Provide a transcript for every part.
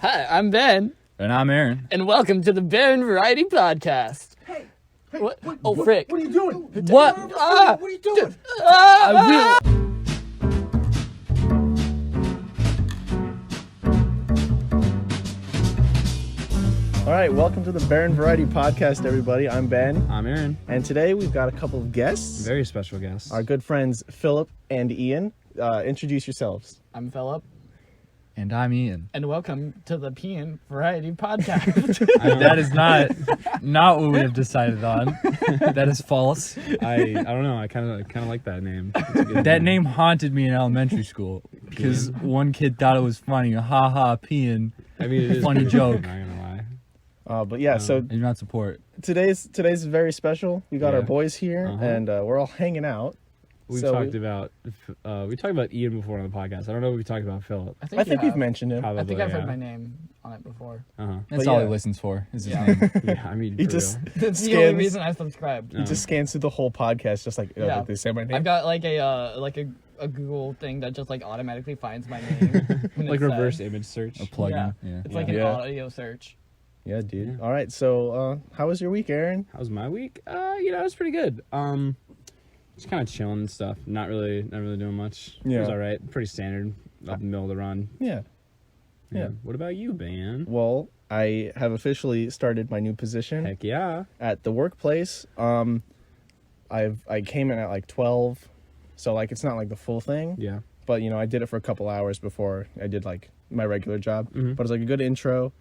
Hi, I'm Ben. And I'm Aaron. And welcome to the Barren Variety Podcast. Hey, what? Oh, frick. What are you doing? What? What are you doing? All right, welcome to the Barren Variety Podcast, everybody. I'm Ben. I'm Aaron. And today we've got a couple of guests. Very special guests. Our good friends Phillip and Ian. Introduce yourselves. I'm Phillip. And I'm Ian. And welcome to the Barren Variety Podcast. That is not what we have decided on. That is false. I don't know. I kind of like that name. That name haunted me in elementary school because one kid thought it was funny. Ha ha, peeing. I mean, it is Funny joke. I'm not gonna lie. But yeah, so I do not support. today's very special. We got Yeah. our boys here, Uh-huh. and we're all hanging out. We So talked about Ian before on the podcast. I don't know if we talked about Phillip. I think, I think we've mentioned him. Probably, I think I've yeah. heard my name on it before. Uh-huh. That's But all yeah. he listens for. Is his Yeah. name. Yeah, I mean, He for just real. That's the Scans. only reason I subscribed. He just scans through the whole podcast, just like, oh, Yeah. did they say my name? I've got like a Google thing that just like automatically finds my name. when like it's reverse said. image search. A plugin. Yeah. Yeah. It's like an Yeah. audio search. Yeah, dude. Yeah. All right, so how was your week, Aaron? How was my week? It was pretty good. Just kind of chilling and stuff. Not really doing much. It was Yeah. all right. Pretty standard. Up in the middle of the run. Yeah. Yeah. What about you, Ben? Well, I have officially started my new position Heck yeah. at the workplace. I came in at like 12, so like it's not like the full thing, Yeah. but I did it for a couple hours before I did like my regular job. Mhm. But it's like a good intro,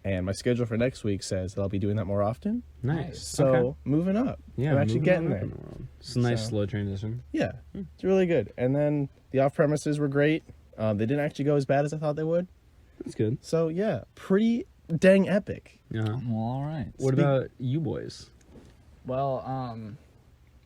and my schedule for next week says that I'll be doing that more often. Nice. So Okay. moving up. Yeah, I'm actually moving getting on up there. in the world. It's a nice So- slow transition. Yeah, it's really good. And then the off premises were great. They didn't actually go as bad as I thought they would. That's good. So yeah, pretty dang epic. Yeah. Well, all right. What about you boys? Well,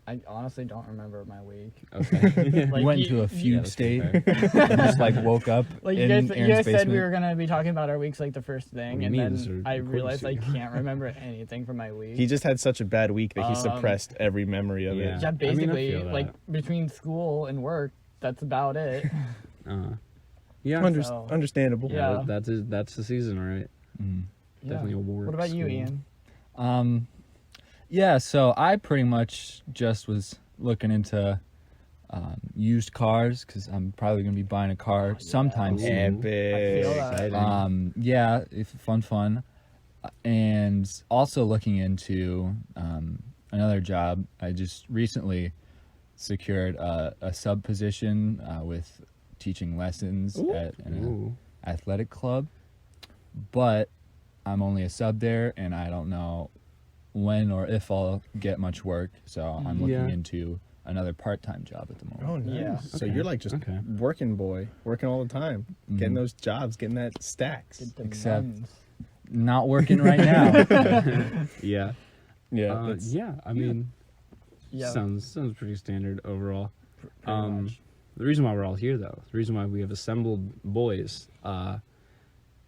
I honestly don't remember my week. Okay. Like, Went you- into a Yeah, fugue that's state. fair. And just like woke up Like in you Aaron's guys said basement. we were gonna be talking about our weeks like the first thing, What and do you mean? This then is I recording realized I studio. can't remember anything from my week. He just had such a bad week that he Um, suppressed every memory of yeah. it. Yeah, I mean, I basically, feel that. like between school and work, that's about it. Yeah. So- Understandable. Yeah. That's the season, all right. Mm. Yeah. Definitely a work. What about you, school. Ian? Yeah, so I pretty much just was looking into used cars because I'm probably going to be buying a car sometime soon. Epic. I feel that. Exciting. Yeah, if fun. And also looking into another job. I just recently secured a sub position with teaching lessons at an Ooh. athletic club. But I'm only a sub there, and I don't know when or if I'll get much work. So I'm looking Yeah. into another part-time job at the moment. Oh, nice. Yeah. So Okay. you're like just Okay. working boy, working all the time, getting those jobs, getting that stacks. Get the Except- men's. Not working right now. Yeah. Yeah. I mean, Yeah. sounds pretty standard overall. Pretty much. The reason why we're all here, though, the reason why we have assembled boys,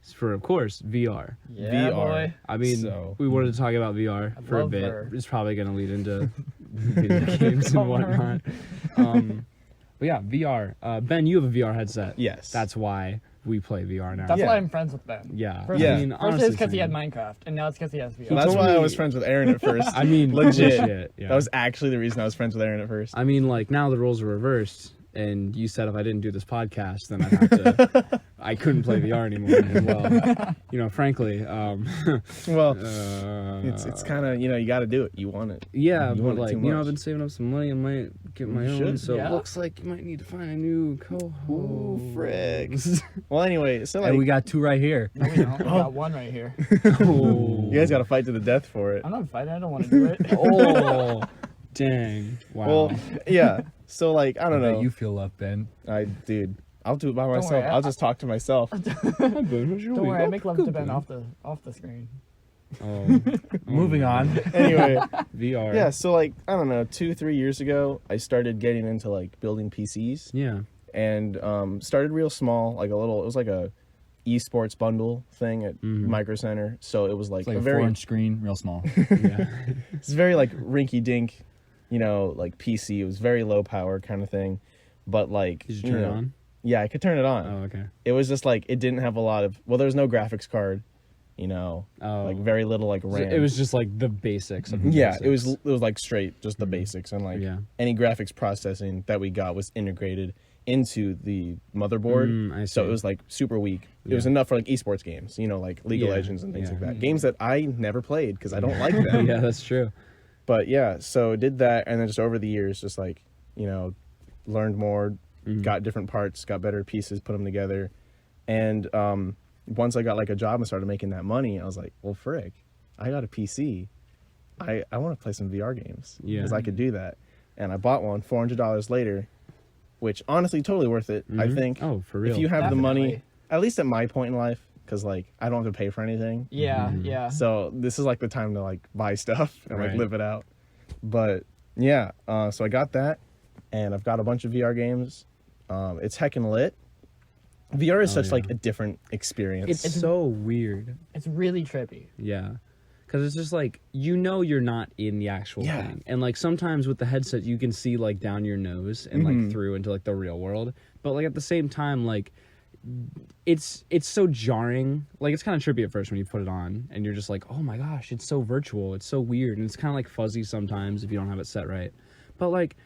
is for, of course, VR. Yeah, VR. boy. I mean, So- we wanted to talk about VR I for a love bit. her. It's probably going to lead into video games and whatnot. But yeah, VR. Ben, you have a VR headset. Yes. That's why we play VR now. That's Yeah. why I'm friends with Ben. Yeah. First, Yeah. I mean, first honestly, it's because he had same. Minecraft, and now it's because he has VR. Well, that's told why I me- was friends with Aaron at first. I mean, legit. Yeah. That was actually the reason I was friends with Aaron at first. I mean, like, now the roles are reversed, and you said if I didn't do this podcast, then I'd have to. I couldn't play VR anymore as well. Frankly. Well, it's kind of you got to do it. You want it. Yeah, You but want it like, too I've much. been saving up some money. I might get my You own. should. So Yeah. it looks like you might need to find a new co-host. Ooh, frick. Well, anyway, so like And we got two right here. No, we don't. We got one right here. Oh. you guys got to fight to the death for it. I'm not fighting. I don't want to do it. Oh, dang! Wow. Well, yeah. So like I don't I bet know. you feel up, Ben. Dude, I'll do it by myself. worry, I'll just talk to myself. Don't worry, I make love to Ben off the screen. Oh, Moving on. Anyway, VR. yeah. So like I don't know, 2-3 years ago, I started getting into like building PCs. Yeah. And started real small, like it was like a esports bundle thing at Micro Center. So it was like, It's like a a very 4-inch screen, real small. Yeah. it's very like rinky dink, like PC. It was very low power kind of thing. But like Did you turn it on? Yeah, I could turn it on. Oh, okay. It was just like it didn't have a lot of. Well, there was no graphics card, Oh. like very little like So RAM. it was just like the basics of the Yeah, basics. it was like straight just the basics, and like Yeah. any graphics processing that we got was integrated into the motherboard. I So see. it was like super weak. It was Yeah. enough for like esports games, like League of Yeah, Legends and things yeah. like that. Games that I never played because I don't like them. Yeah, that's true. But yeah, so did that, and then just over the years, just like learned more, got different parts, got better pieces, put them together, and once I got like a job and started making that money, I was like, well, frick, I got a PC. I want to play some VR games because Yeah. I could do that, and I bought one $400 later, which honestly totally worth it. I think. Oh, for real. If you have the money, Definitely. at least at my point in life, because like I don't have to pay for anything. Yeah, yeah. So this is like the time to like buy stuff and like Right. live it out. But yeah, so I got that, and I've got a bunch of VR games. It's heckin' lit. VR is such yeah. like a different experience. It's so weird. It's really trippy. Yeah. Because it's just like, you're not in the actual Yeah. thing. And like sometimes with the headset, you can see like down your nose and like through into like the real world. But like at the same time, like it's so jarring. Like it's kind of trippy at first when you put it on and you're just like, oh my gosh, it's so virtual. It's so weird. And it's kind of like fuzzy sometimes if you don't have it set right. But like,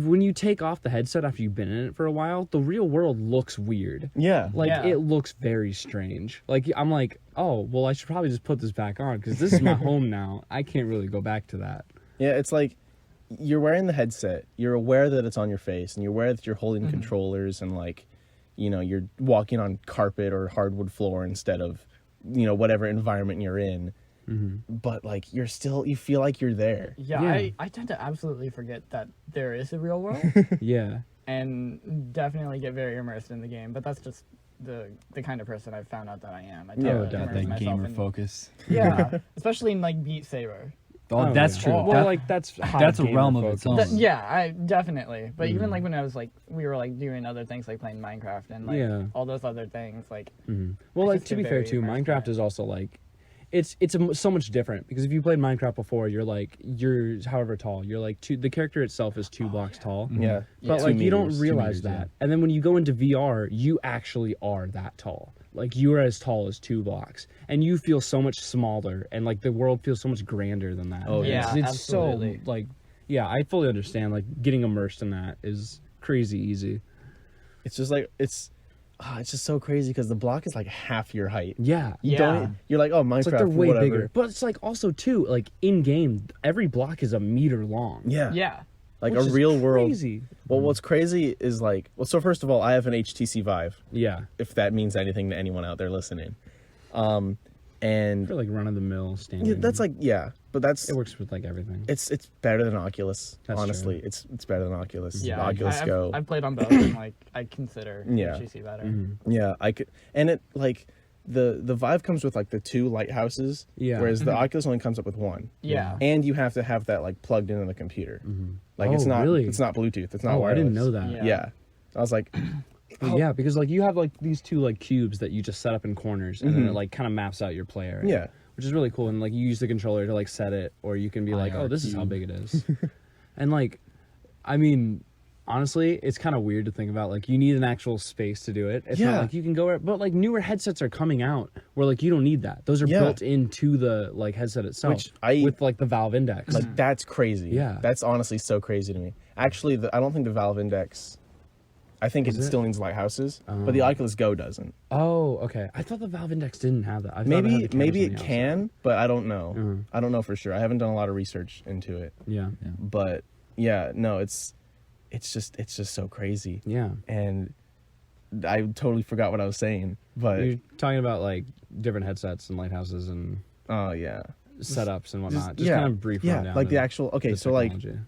when you take off the headset after you've been in it for a while, the real world looks weird. yeah. Like, Yeah. it looks very strange. Like, I'm like, oh, well, I should probably just put this back on because this is my home now. I can't really go back to that. Yeah, it's like you're wearing the headset. You're aware that it's on your face, and you're aware that you're holding controllers, and like, you're walking on carpet or hardwood floor instead of, whatever environment you're in. But like, you feel like you're there. Yeah, Yeah. I tend to absolutely forget that there is a real world Yeah. and definitely get very immersed in the game. But that's just the kind of person I've found out that I am. I tend Yeah, to definitely. immerse That myself gamer in, focus. Yeah, especially in like Beat Saber. Oh, that's yeah. true. Well, That- like, that's that's a realm of its own. Yeah, I definitely. But even like when I was like, we were like doing other things like playing Minecraft and like Yeah. all those other things. Like, Well, I like, just to get be fair, very too, immersed in Minecraft it. is also like, it's so much different because if you played Minecraft before, you're however tall. You're like the character itself is 2 blocks tall. Yeah. But Yeah. like 2 you don't meters, 2 realize meters, that. yeah. And then when you go into VR, you actually are that tall. Like you are as tall as 2 blocks, and you feel so much smaller, and like the world feels so much grander than that. Oh, yeah. it's Absolutely. so like, yeah, I fully understand. Like getting immersed in that is crazy easy. It's just like it's just so crazy because the block is like half your height. Yeah, You Yeah. don't. You're like, oh, Minecraft. it's like they're way whatever. bigger, but it's like also too like in game, every block is a meter long. Yeah. yeah. Like which a is real world. crazy. Well, what's crazy is like, so first of all, I have an HTC Vive, Yeah, if that means anything to anyone out there listening. And for like run of the mill standard. yeah, that's like, but that's it works with like everything. it's better than Oculus. That's honestly, true. it's better than Oculus. Yeah, Oculus Go. I've played on both, and like I consider Yeah. HTC better. Mm-hmm. Yeah, I could, and it like the Vive comes with like the 2 lighthouses, Yeah. whereas the Oculus only comes up with 1. Yeah. And you have to have that like plugged into the computer. Like Oh, it's not really? it's not Bluetooth. It's not Oh, I wireless. didn't know that. Yeah. Yeah. I was like, But yeah, because like you have like these 2 like cubes that you just set up in corners, and then it like kind of maps out your play area. Yeah. Which is really cool, and like you use the controller to like set it, or you can be like, oh, this is how IRQ. big it is. And like, I mean, honestly, it's kind of weird to think about. Like, you need an actual space to do it. It's Yeah. not like you can go where, but like newer headsets are coming out where like you don't need that. Those are Yeah. built into the like headset itself, Which I- with like the Valve Index. like that's crazy. Yeah. That's honestly so crazy to me. Actually, I don't think the Valve Index. I think it Is it? still needs lighthouses, but the Oculus Go doesn't. Oh, okay. I thought the Valve Index didn't have that. I thought it had Maybe the cameras maybe on it the outside. can, but I don't know. Mhm. I don't know for sure. I haven't done a lot of research into it. Yeah. But yeah, no, it's just so crazy. Yeah. And I totally forgot what I was saying, but You're talking about like different headsets and lighthouses and oh yeah. setups and whatnot. Just yeah, kind of brief yeah, rundown. like the of actual okay, the so like technology.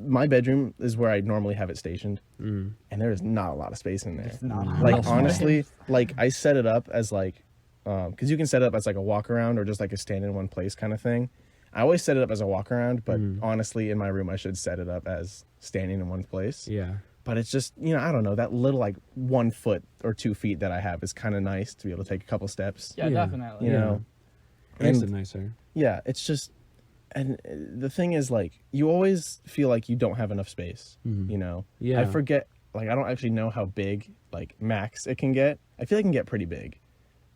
my bedroom is where I normally have it stationed, Mm. and there is not a lot of space in there. It's not a lot Like of honestly, like I set it up as like, because you can set it up as like a walk around or just like a stand in one place kind of thing. I always set it up as a walk around, but honestly, in my room, I should set it up as standing in one place. Yeah. But it's just, I don't know, that little like 1 foot or 2 feet that I have is kind of nice to be able to take a couple steps. Yeah, Yeah. definitely. You Yeah. know, It makes And- it nicer. yeah, it's just, and the thing is like, you always feel like you don't have enough space, Mhm. you know? Yeah. I forget, like, I don't actually know how big like max it can get. I feel like it can get pretty big,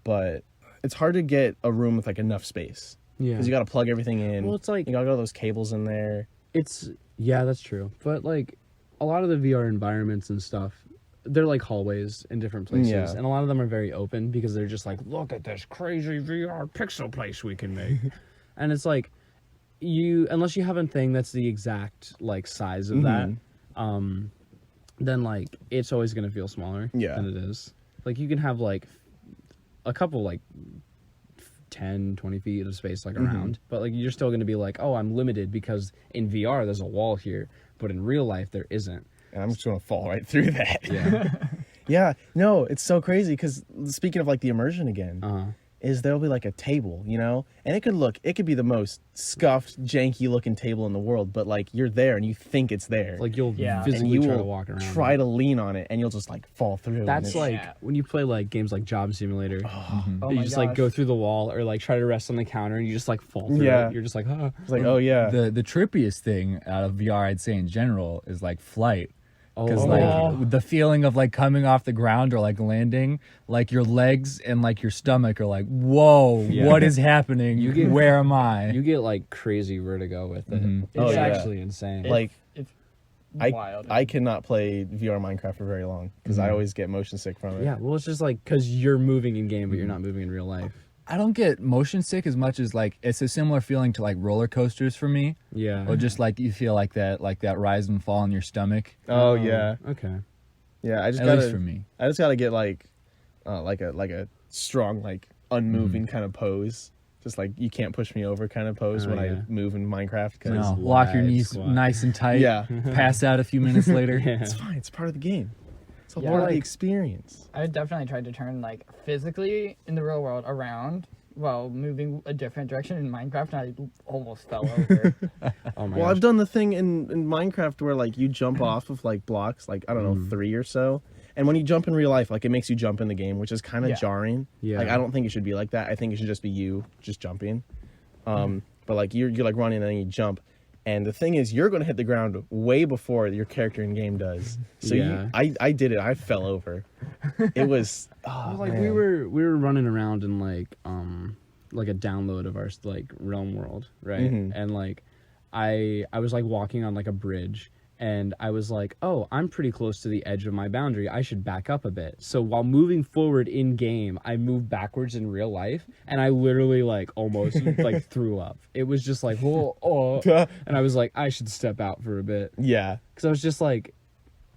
but it's hard to get a room with like enough space. Yeah. Because you got to plug everything in. Well, it's like you got all those cables in there. Yeah, that's true. But like a lot of the VR environments and stuff, they're like hallways in different places, Yeah. and a lot of them are very open because they're just like, look at this crazy VR pixel place we can make, and it's like unless you have a thing that's the exact like size of that, then like it's always gonna feel smaller than it is. Like you can have like a couple like 10, 20 feet of space like around, but like you're still gonna be like, oh, I'm limited because in VR there's a wall here, but in real life there isn't. And I'm just going to fall right through that. Yeah. Yeah. No, it's so crazy because speaking of like the immersion again, is there'll be like a table, you know? And it could be the most scuffed, janky looking table in the world, but like you're there and you think it's there. Like you'll Yeah. physically and you try to will walk around. try to lean on it and you'll just like fall through. and That's it's- like Yeah. when you play like games like Job Simulator. Oh You my just like gosh. go through the wall or like try to rest on the counter and you just like fall through Yeah. it. You're just like, ah. It's like, oh yeah. The trippiest thing out of VR, I'd say in general, is like flight. Because Oh. like the feeling of like coming off the ground or like landing, like your legs and like your stomach are like, whoa, Yeah. what is happening? Where am I? You get like crazy vertigo with it. Oh, It's yeah. actually insane. like It's I wild. I cannot play VR Minecraft for very long because I always get motion sick from it. yeah, well, it's just like because you're moving in game, but you're not moving in real life. I don't get motion sick as much as like it's a similar feeling to like roller coasters for me, Yeah. or just like you feel like that rise and fall in your stomach. Oh yeah. Okay. Yeah. I just At gotta least for me. I just gotta get like a strong like unmoving kind of pose. Just like you can't push me over kind of pose Oh, when yeah. I move in Minecraft. 'cause- No, lock your wide knees squat. nice and tight. Yeah. Pass out a few minutes later. Yeah. It's fine. It's part of the game. It's a Yeah, part of the like- experience. I definitely tried to turn like physically in the real world around while moving a different direction in Minecraft, and I almost fell over. Oh my Well, gosh. I've done the thing in Minecraft where like you jump off of like blocks, like I don't know, 3 or so. And when you jump in real life, like it makes you jump in the game, which is kind of Yeah. jarring. Yeah. Like I don't think it should be like that. I think it should just be you just jumping. But like you're like running and then you jump. And the thing is, you're going to hit the ground way before your character in game does. So Yeah. I did it. I fell over. It was Well, like we were running around in like a download of our like realm world, right? And like I was like walking on like a bridge and I was like, oh, I'm pretty close to the edge of my boundary. I should back up a bit. So while moving forward in game, I moved backwards in real life and I literally like almost like threw up. It was just like, whoa, oh, and I was like, I should step out for a bit. yeah. Because I was just like,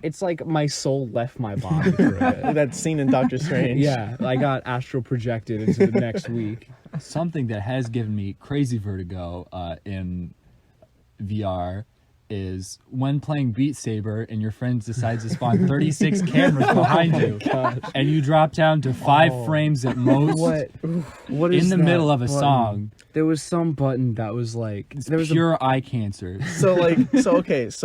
it's like my soul left my body for a bit. That scene in Doctor Strange. Yeah, I got astral projected into the next week. Something that has given me crazy vertigo in VR is when playing Beat Saber and your friend decides to spawn 36 cameras behind you, and you drop down to 5 frames at most What is in the that middle of a button? song. There was some button that was like there was Pure eye cancer. So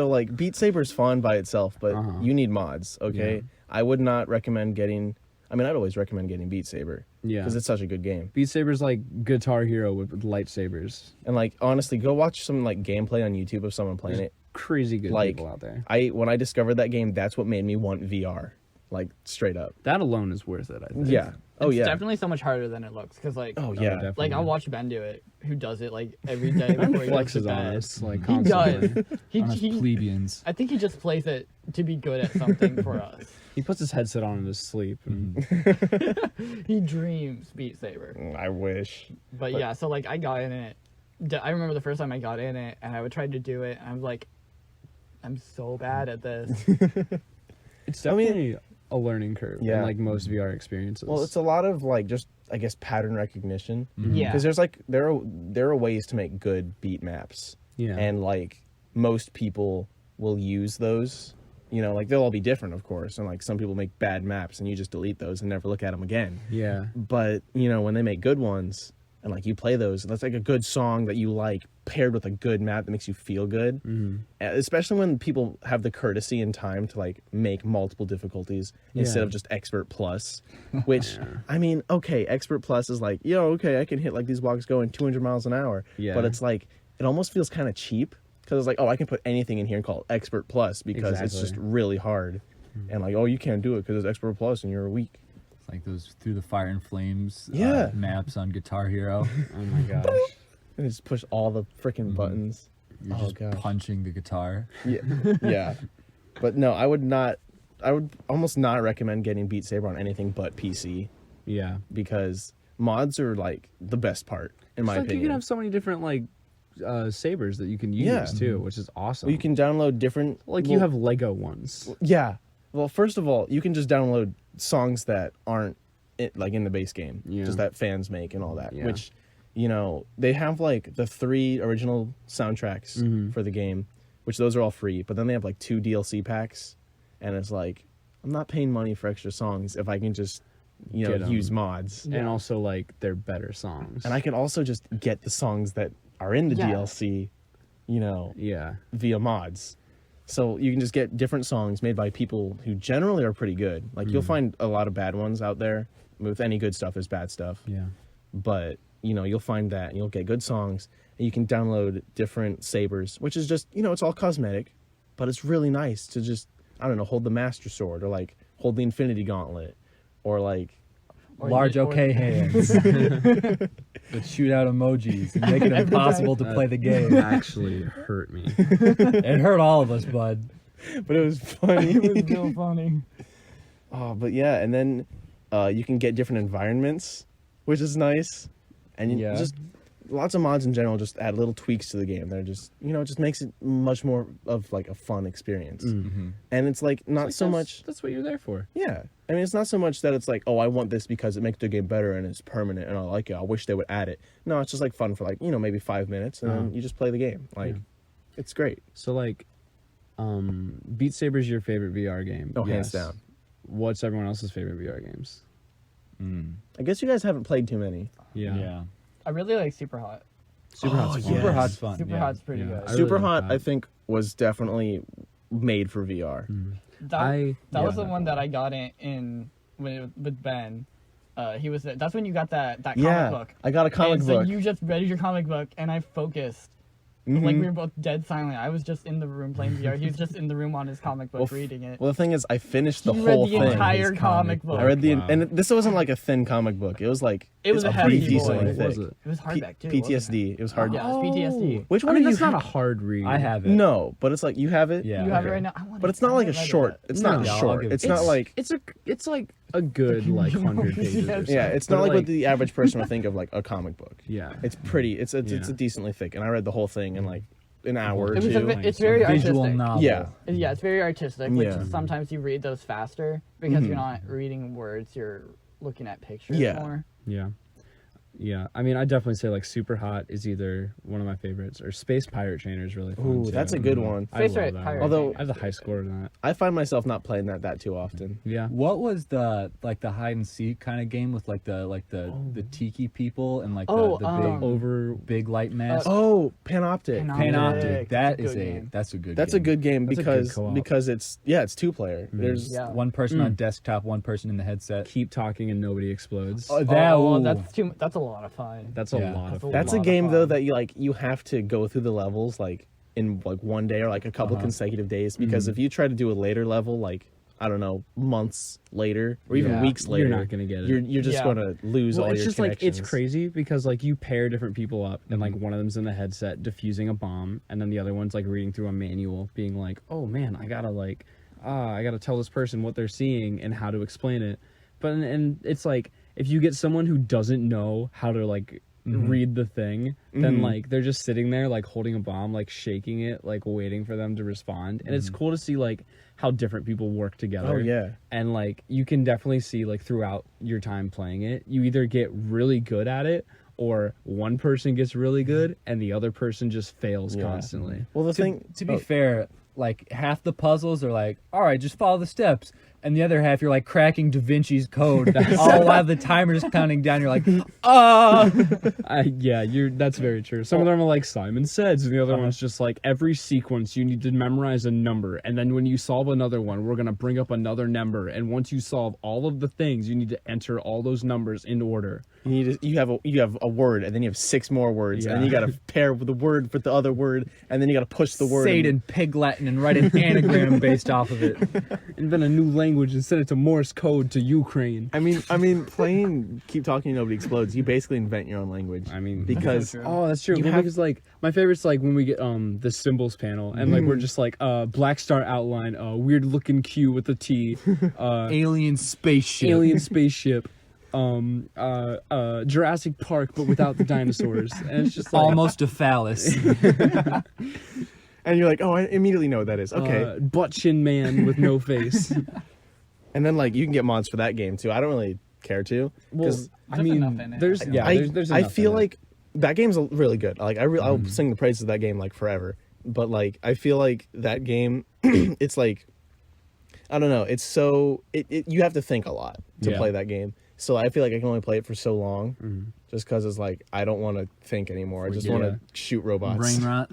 like Beat Saber's fun by itself, but you need mods, okay? Yeah. I would not recommend getting I'd always recommend getting Beat Saber Yeah. because it's such a good game. Beat Saber's like Guitar Hero with lightsabers. And like honestly, go watch some like gameplay on YouTube of someone playing it. Crazy good Like people out there. when I discovered that game, that's what made me want VR. Like straight up. That alone is worth it, I think. Yeah. Oh It's yeah. definitely so much harder than it looks, because like Oh yeah. definitely. like I'll watch Ben do it, who does it like every day before he goes to Flexes on bed. us like He constantly. does. He, On us he plebeians. I think he just plays it to be good at something for us. He puts his headset on in his sleep. And He dreams Beat Saber. I wish. But yeah, so like I got in it. I remember the first time I got in it, and I would try to do it, and I was like, I'm so bad at this. it's definitely a learning curve in Yeah. like most VR experiences. Well, it's a lot of like just I guess pattern recognition. Yeah. Because there's like there are ways to make good beat maps. yeah. And like most people will use those, like they'll all be different, of course, and like some people make bad maps and you just delete those and never look at them again. yeah. But when they make good ones and like you play those, that's like a good song that you like paired with a good map that makes you feel good. Especially when people have the courtesy and time to like make multiple difficulties instead Yeah. of just expert plus, which I mean, okay, expert plus is like, okay, I can hit like these blocks going 200 miles an hour. Yeah. But it's like it almost feels kind of cheap because it's like, oh, I can put anything in here and call it expert plus because it's Exactly. just really hard. and like, oh, you can't do it because it's Expert Plus and you're weak. It's like those Through the Fire and Flames Yeah. maps on Guitar Hero. Oh my gosh. And just push all the freaking buttons. You're Oh, just gosh. punching the guitar. Yeah, yeah. But no, I would almost not recommend getting Beat Saber on anything but PC Yeah. because mods are like the best part in my Like, opinion. you can have so many different like sabers that you can use Yeah. too, which is awesome. Well, you can download different. like you have Lego ones. Yeah. Well, first of all, you can just download songs that aren't like in the base game, Yeah. just that fans make and all that. Yeah. Which, you know, they have like the 3 original soundtracks Mm-hmm. for the game, which those are all free. But then they have like 2 DLC packs, and it's like I'm not paying money for extra songs if I can just, you know, Get 'em. use mods. And also like they're better songs. And I can also just get the songs that are in the Yeah. DLC, you know, Yeah. via mods. So you can just get different songs made by people who generally are pretty good. Like you'll find a lot of bad ones out there. With any good stuff, there's bad stuff. Yeah. But you know, you'll find that and you'll get good songs, and you can download different sabers, which is just, you know, it's all cosmetic, but it's really nice to just, I don't know, hold the Master Sword or like hold the Infinity Gauntlet or like Or Large or- OK hands that shoot out emojis and make it impossible to play the game. Actually hurt me. It hurt all of us, bud. but it was funny. It was real funny. Oh, but yeah, and then you can get different environments, which is nice, and Yeah. just lots of mods in general just add little tweaks to the game. They're just, you know, it just makes it much more of like a fun experience. And it's like not Like, so much. That's what you're there for. Yeah, I mean, it's not so much that it's like, oh, I want this because it makes the game better and it's permanent and I like it. I wish they would add it. No, it's just like fun for like, you know, maybe 5 minutes and then you just play the game. Like, it's great. So like, Beat Saber's your favorite VR game. Oh, hands Yes. down. What's everyone else's favorite VR games? I guess you guys haven't played too many. Yeah. I really like Super Hot. Super Hot's fun. Super Hot's fun. Super yeah. Hot's pretty Yeah. good. I really Super like Hot, that. I think, was definitely made for VR. That was the yeah. one that I got in with Ben. He was that's when you got that comic Yeah, book. I got a comic And book. So you just read your comic book, and I focused. Mm-hmm. Like we were both dead silent. I was just in the room playing VR. He was just in the room on his comic book reading it. Well, the thing is, I finished the he whole read the thing. entire His comic comic book. I read the Wow. and this wasn't like a thin comic book. It was like It was it's a pretty heavy decently boy. thick. Was it? It was hardback too. PTSD. It was hard. Yeah, it's PTSD. Which I one mean, do you that's not a have? hard read. I have it. No, but it's like you have it. Yeah. You have it okay. right now. I want But it's not like a short. It's not Yeah, I'll short. give it It's to not you. like It's like a good like 100 pages. Or Yeah, so. yeah. It's But, not like what the average person would think of like a comic book. Yeah. It's pretty. It's a Yeah. decently thick, and I read the whole thing in like an hour or It was two. it's very visual artistic. novel. Yeah. Yeah, it's very artistic. Which Yeah. sometimes you read those faster because you're not reading words. You're looking at pictures Yeah. more. Yeah. Yeah. I mean, I definitely say like Super Hot is either one of my favorites or Space Pirate Trainer is really fun. Ooh, too. that's a good one. I Space love Pirate that Pirate one. Although- I have the high score in that. I find myself not playing that too often. Yeah. What was the hide and seek kind of game with the tiki people and like Oh, the big Over big light mask? Oh, Panoptic. Panoptic. That's That is game. that's a good. That's game. a good game That's a good because co-op. because it's 2-player. There's Yeah. One person on desktop, one person in the headset. keep talking and nobody explodes. Oh, that Oh, ooh. that's a lot of fun. That's a Yeah. lot of That's a fun. That's a lot of game though fun. that you have to go through the levels like in like one day or like a couple consecutive days because if you try to do a later level like I don't know months later or even Yeah. weeks later You're not gonna get it. you're just Yeah. going to lose Well, all it's your just like it's connections. crazy because like you pair different people up and like one of them's in the headset diffusing a bomb and then the other one's like reading through a manual being like, oh man, I gotta tell this person what they're seeing and how to explain it. But and it's like if you get someone who doesn't know how to like read the thing, then like they're just sitting there like holding a bomb, like shaking it, like waiting for them to respond. And it's cool to see like how different people work together. Oh, yeah. And like you can definitely see like throughout your time playing it, you either get really good at it or one person gets really good and the other person just fails Yeah. constantly. Well, the thing To be fair, like half the puzzles are like, all right, just follow the steps, and the other half you're like cracking Da Vinci's code all while the timer's counting down. You're like, That's very true. Some of them are like Simon Says, and the other one's just like every sequence you need to memorize a number, and then when you solve another one, we're gonna bring up another number, and once you solve all of the things, you need to enter all those numbers in order. You have a word, and then you have 6 more words, and then Yeah. you got to pair the word with the other word, and then you got to push the word. Say it in Pig Latin and write an anagram based off of it. Invent a new language and send it to Morse code to Ukraine. I mean, playing Keep Talking Nobody Explodes, you basically invent your own language. I mean, because That's so true. oh, that's true. You Well, have- because like my favorite's like when we get the symbols panel and like we're just like black star outline, weird looking Q with a T, Alien spaceship. alien spaceship, Jurassic Park but without the dinosaurs, and it's just like Almost a phallus. and you're like, oh, I immediately know what that is. Okay, butt chin man with no face. and then like you can get mods for that game too. I don't really care to. Well, 'cause I There's mean, enough in it, there's I think. yeah, there's I enough feel in it. like that game's really good. Like I'll sing the praises of that game like forever. But like I feel like that game, it's like, I don't know. It's so you have to think a lot to Yeah. play that game. So I feel like I can only play it for so long, just because it's like I don't want to think anymore. I just want Yeah. to shoot robots. Brain rot.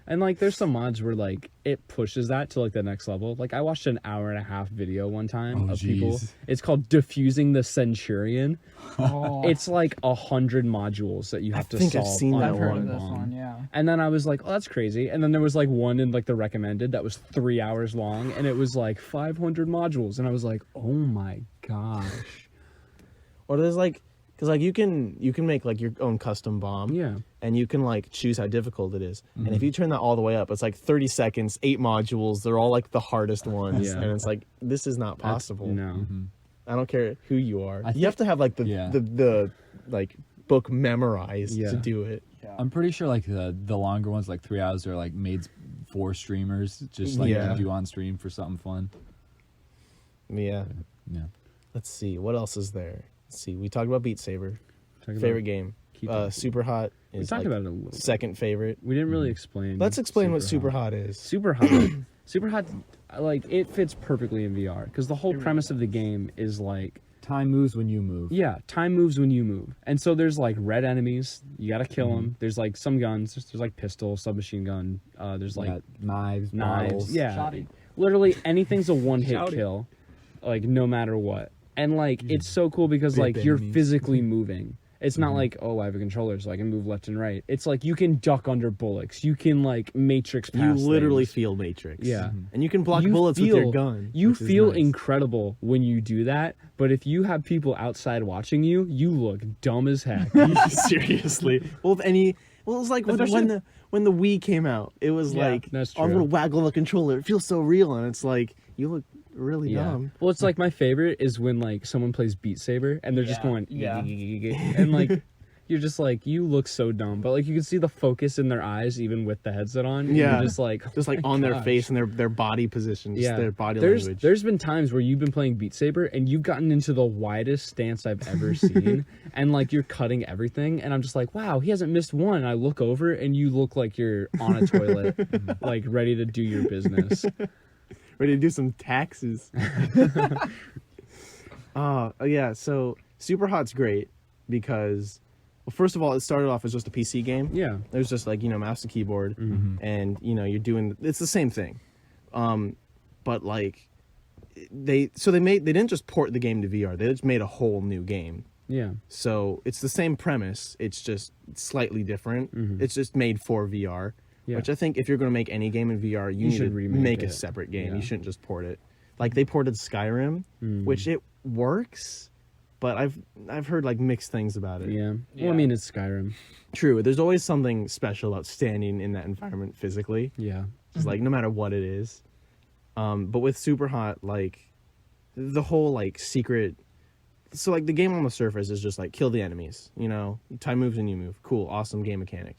And like there's some mods where like it pushes that to like the next level. Like I watched an 1.5-hour video one time Oh, of people. jeez. It's called Diffusing the Centurion. Oh, It's like 100 modules that you have to think I've solve. seen on that I've heard one of this bomb. one. Yeah. And then I was like, oh, that's crazy. And then there was like one in like the recommended that was 3 hours long, and it was like 500 modules. And I was like, oh my gosh. Or there's like, because like you can make like your own custom bomb. Yeah. And you can like choose how difficult it is. And if you turn that all the way up, it's like 30 seconds, 8 modules. They're all like the hardest ones. Yeah. And it's like, this is not possible. No. I don't care who you are. I You have to have like Yeah. the like book memorized Yeah. to do it. I'm pretty sure like the longer ones, like 3 hours, are like made for streamers, just like Yeah. to do on stream for something fun. Yeah. Yeah. Let's see. What else is there? Let's see. We talked about Beat Saber. Talk about- Favorite game. keep talking. Super Hot We is talked like about it a little bit. second favorite. We didn't really explain. Let's explain what Super Hot is. Super Hot. Super Hot, like, it fits perfectly in VR because the whole premise of the game is like, Time moves when you move. yeah, time moves when you move. And so there's like red enemies, you gotta kill them. There's like some guns, there's like pistol, submachine gun, there's like Got knives, knives. bottles. Yeah. Shoddy. Literally anything's a one-hit Shouty. kill, like no matter what. And like it's so cool because Bip like you're enemies. physically moving. It's not like, oh, I have a controller so I can move left and right. It's like you can duck under bullets. You can like matrix You past literally things. feel Matrix. Yeah. And you can block You bullets with feel- your gun. You which is feel nice. incredible when you do that, but if you have people outside watching you, you look dumb as heck. Seriously. Well, it was like when the Wii came out. It was Yeah, like, that's I'm true. gonna waggle the controller. It feels so real, and it's like you look really Yeah. dumb. Well, it's like my favorite is when like someone plays Beat Saber and they're just Yeah. going Yeah. and like you're just like you look so dumb, but like you can see the focus in their eyes even with the headset on. and Yeah. you're just like Just like oh my on their gosh. face and their body position, just their body there's, language. There's been times where you've been playing Beat Saber and you've gotten into the widest stance I've ever seen, and like you're cutting everything, and I'm just like, wow, he hasn't missed one. And I look over and you look like you're on a toilet, like ready to do your business. Ready to do some taxes. Yeah. So Super Hot's great because, well, first of all, it started off as just a PC game. Yeah. It was just like, mouse and keyboard, and you're doing, it's the same thing. But like they didn't just port the game to VR. They just made a whole new game. Yeah. So it's the same premise. It's just slightly different. It's just made for VR. Yeah. Which I think if you're going to make any game in VR, you need should to remake make a it. separate game. Yeah. You shouldn't just port it. Like they ported Skyrim, which it works, but I've heard like mixed things about it. Yeah. Well, I Yeah. mean, it's Skyrim. True. There's always something special about standing in that environment physically. Yeah. Just like no matter what it is. But with Super Hot, like the whole like secret. So like the game on the surface is just like kill the enemies. Time moves and you move. Cool, awesome game mechanic.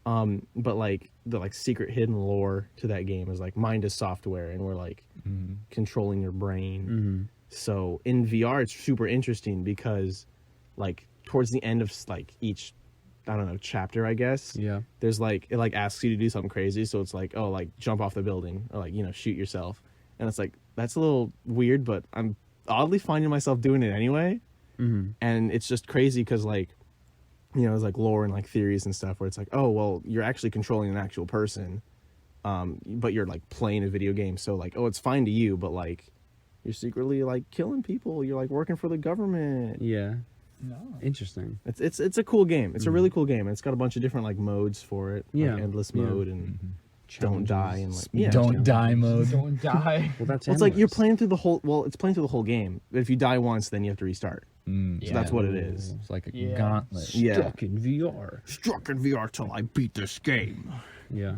But like the like secret hidden lore to that game is like mind is software, and we're like controlling your brain. So in VR, it's super interesting because like towards the end of like each, I don't know, chapter, I guess. Yeah. There's like, it like asks you to do something crazy. So it's like, oh, like jump off the building or like, shoot yourself. And it's like, that's a little weird, but I'm oddly finding myself doing it anyway. And it's just crazy because like, there's like lore and like theories and stuff where it's like, oh, well, you're actually controlling an actual person. But you're like playing a video game. So like, oh, it's fine to you, but like you're secretly like killing people. You're like working for the government. Yeah. No. Interesting. It's a cool game. It's a really cool game. And it's got a bunch of different like modes for it. Yeah. Like endless Yeah. mode and don't die and like yeah. Don't die mode. Don't die. Well, that's Well, it's like you're endless. playing through the whole. Well, it's playing through the whole game. But if you die once, then you have to restart. So that's what it is. It's like a Yeah. gauntlet. Yeah. Stuck in VR. Struck in VR till I beat this game. Yeah.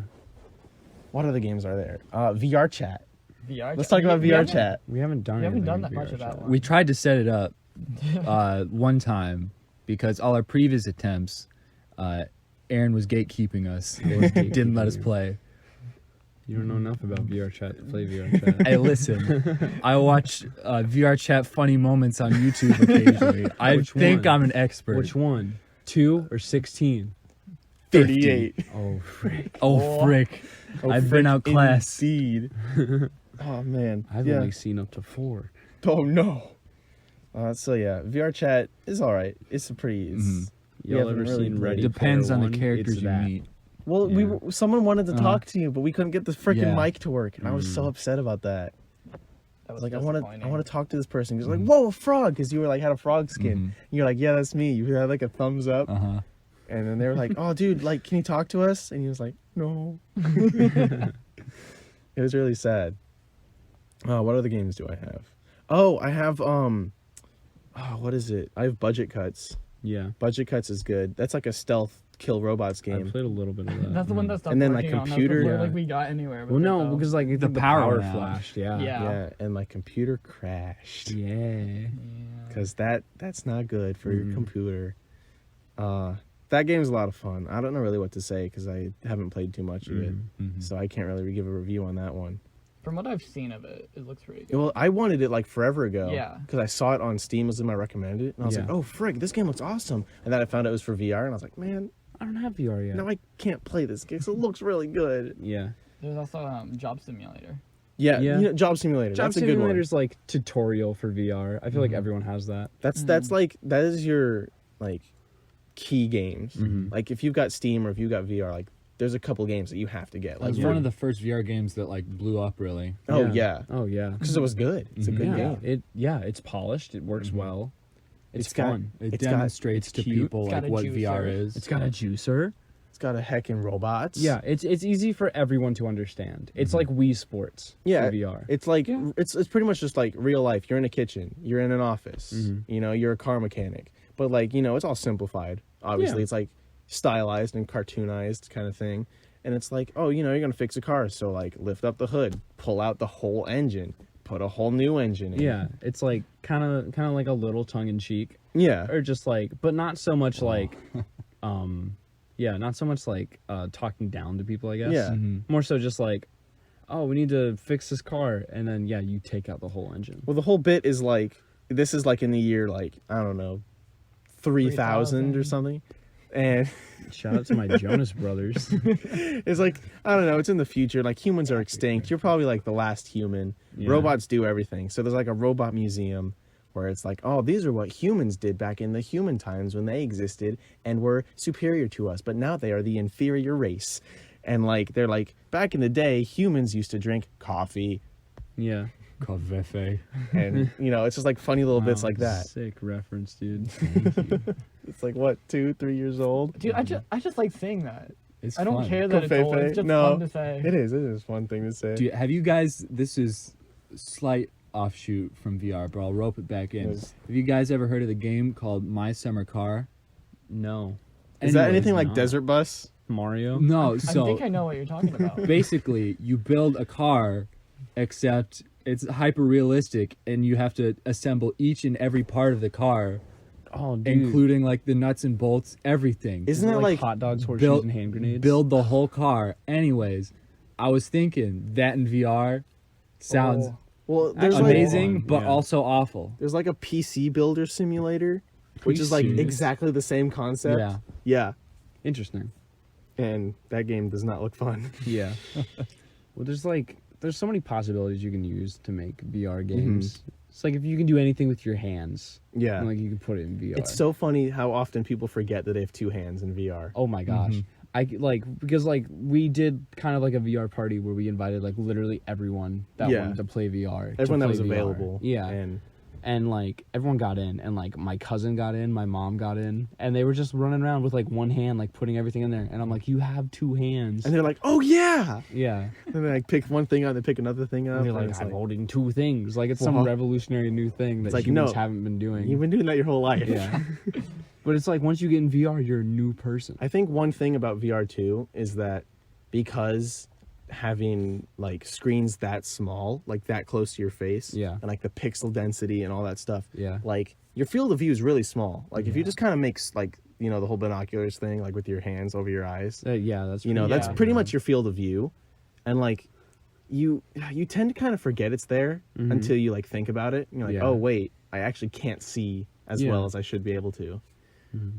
What other games are there? VR chat. VR. Let's talk about We VR haven't- chat. We haven't done. We haven't anything done in that much VR of that chat. one. We tried to set it up one time because all our previous attempts, Aaron was gatekeeping us. Didn't let us play. You don't know enough about VR chat to play VR chat. Hey, listen, I watch VR chat funny moments on YouTube occasionally. I Which think one? I'm an expert. Which one? 2 or 16? 38. Oh, frick. Oh, frick. I've been outclassed. Indeed. Oh man. I've yeah. only seen up to 4. Oh no. So yeah, VR chat is all right. It's a pretty. It's, we Y'all haven't ever really seen played Ready it. Depends Player on the One? characters It's you that. meet. Well, Yeah. someone wanted to talk to you, but we couldn't get the freaking Yeah. mic to work, and I was so upset about that. That I was was like, I disappointing. want to talk to this person. He was like, whoa, a frog, because you were like had a frog skin. And you're like, yeah, that's me. You had like a thumbs up, Uh-huh. and then they were like, oh, dude, like, can you talk to us? And he was like, no. It was really sad. What other games do I have? Oh, I have what is it? I have Budget Cuts. Yeah. Budget Cuts is good. That's like a stealth kill robots I game. played a little bit of that. That's the one that stopped And then, like, working on. That's computer- before, Yeah. like we got anywhere. Well, no, because like the power power went out. flashed. Yeah. Yeah. Yeah, and my computer crashed. Yeah. Because that's not good for your computer. That game's a lot of fun. I don't know really what to say because I haven't played too much of it, so I can't really give a review on that one. From what I've seen of it, it looks pretty good. Well, I wanted it like forever ago. Yeah. Because I saw it on Steam, was in my recommended, and I was Yeah. like, "Oh, frig, this game looks awesome!" And then I found out it was for VR, and I was like, "Man, I don't have VR yet. now I can't play this game. 'Cause it looks really good." Yeah. There's also Job Simulator. Yeah, Yeah. You know, Job Simulator. Job that's a good one. Simulator's like tutorial for VR. I feel like everyone has that. That's like that is your like key games. Like if you've got Steam or if you've got VR, like there's a couple games that you have to get. It Like was for- one of the first VR games that like blew up really. Oh yeah, Oh yeah. because it was good. It's a good Yeah. game. It's polished. It works well. It's It's got- fun. It It's got- demonstrates it's to cute. people It's got like a what juicer. VR is. It's got a juicer. It's got a heckin' robots. Yeah, it's easy for everyone to understand. It's like Wii Sports Yeah, for VR. It's like it's pretty much just like real life. You're in a kitchen. You're in an office. You know, you're a car mechanic. But like it's all simplified. Obviously, Yeah. it's like stylized and cartoonized kind of thing. And it's like, oh, you're gonna fix a car, so like lift up the hood, pull out the whole engine, put a whole new engine in. Yeah, it's like kind of like a little tongue in cheek, Yeah. or just like, but not so much like, not so much like talking down to people. I guess. Yeah. More so just like, oh, we need to fix this car, and then you take out the whole engine. Well, the whole bit is like this is like in the year like I don't know, 3000 or 3000. something, and Shout out to my Jonas Brothers. it's like I don't know. It's in the future. Like humans are extinct. You're probably like the last human. Yeah. Robots do everything. So there's like a robot museum where it's like, oh, these are what humans did back in the human times when they existed and were superior to us, but now they are the inferior race. And like they're like back in the day, humans used to drink coffee, Yeah. Called Vefe. and it's just like funny little bits Wow, like that. Sick reference, dude. It's like what 2-3 years old. Dude, I just like saying that. It's I don't fun. care that it's old. Covfefe. It's just No, fun to say. It is a fun thing to say. Have you guys? This is slight offshoot from VR, but I'll rope it back in. Yes. Have you guys ever heard of the game called My Summer Car? No. Is that Anyways, anything like no. Desert Bus? Mario? No. I So think I know what you're talking about. basically, you build a car, except it's hyper realistic, and you have to assemble each and every part of the car, Oh, dude. including like the nuts and bolts, everything. Isn't that like hot dogs, horseshoes, build- and hand grenades? Build the whole car. Anyways, I was thinking that in VR sounds Oh. well? There's amazing, fun, but yeah. also awful. There's like a PC builder simulator, which is like PC? exactly the same concept. Yeah. Yeah. Interesting. And that game does not look fun. Yeah. Well, there's so many possibilities you can use to make VR games. It's like if you can do anything with your hands, Yeah. like you can put it in VR. It's so funny how often people forget that they have two hands in VR. Oh my gosh. Because we did kind of like a VR party where we invited like literally everyone that Yeah. wanted to play VR. Everyone that to was play VR. available. Yeah. And and like everyone got in, and like my cousin got in, my mom got in, and they were just running around with like one hand, like putting everything in there, and I'm like, you have two hands. And they're like, oh yeah. Yeah. And they like pick one thing up, they pick another thing up. And they're and like, it's I'm holding two things. Like, it's some Well, revolutionary new thing that it's like, humans no, haven't been doing. you've been doing that your whole life. Yeah. But it's like, once you get in VR, you're a new person. I think one thing about VR too is that because having like screens that small, like that close to your face, Yeah. and like the pixel density and all that stuff, Yeah. like your field of view is really small. Like if you just kind of makes like, you know, the whole binoculars thing, like with your hands over your eyes, Yeah, that's you know, pretty- that's yeah. pretty much your field of view. And like you tend to kind of forget it's there until you like think about it. And you're like, Yeah. oh wait, I actually can't see as Yeah. well as I should be able to.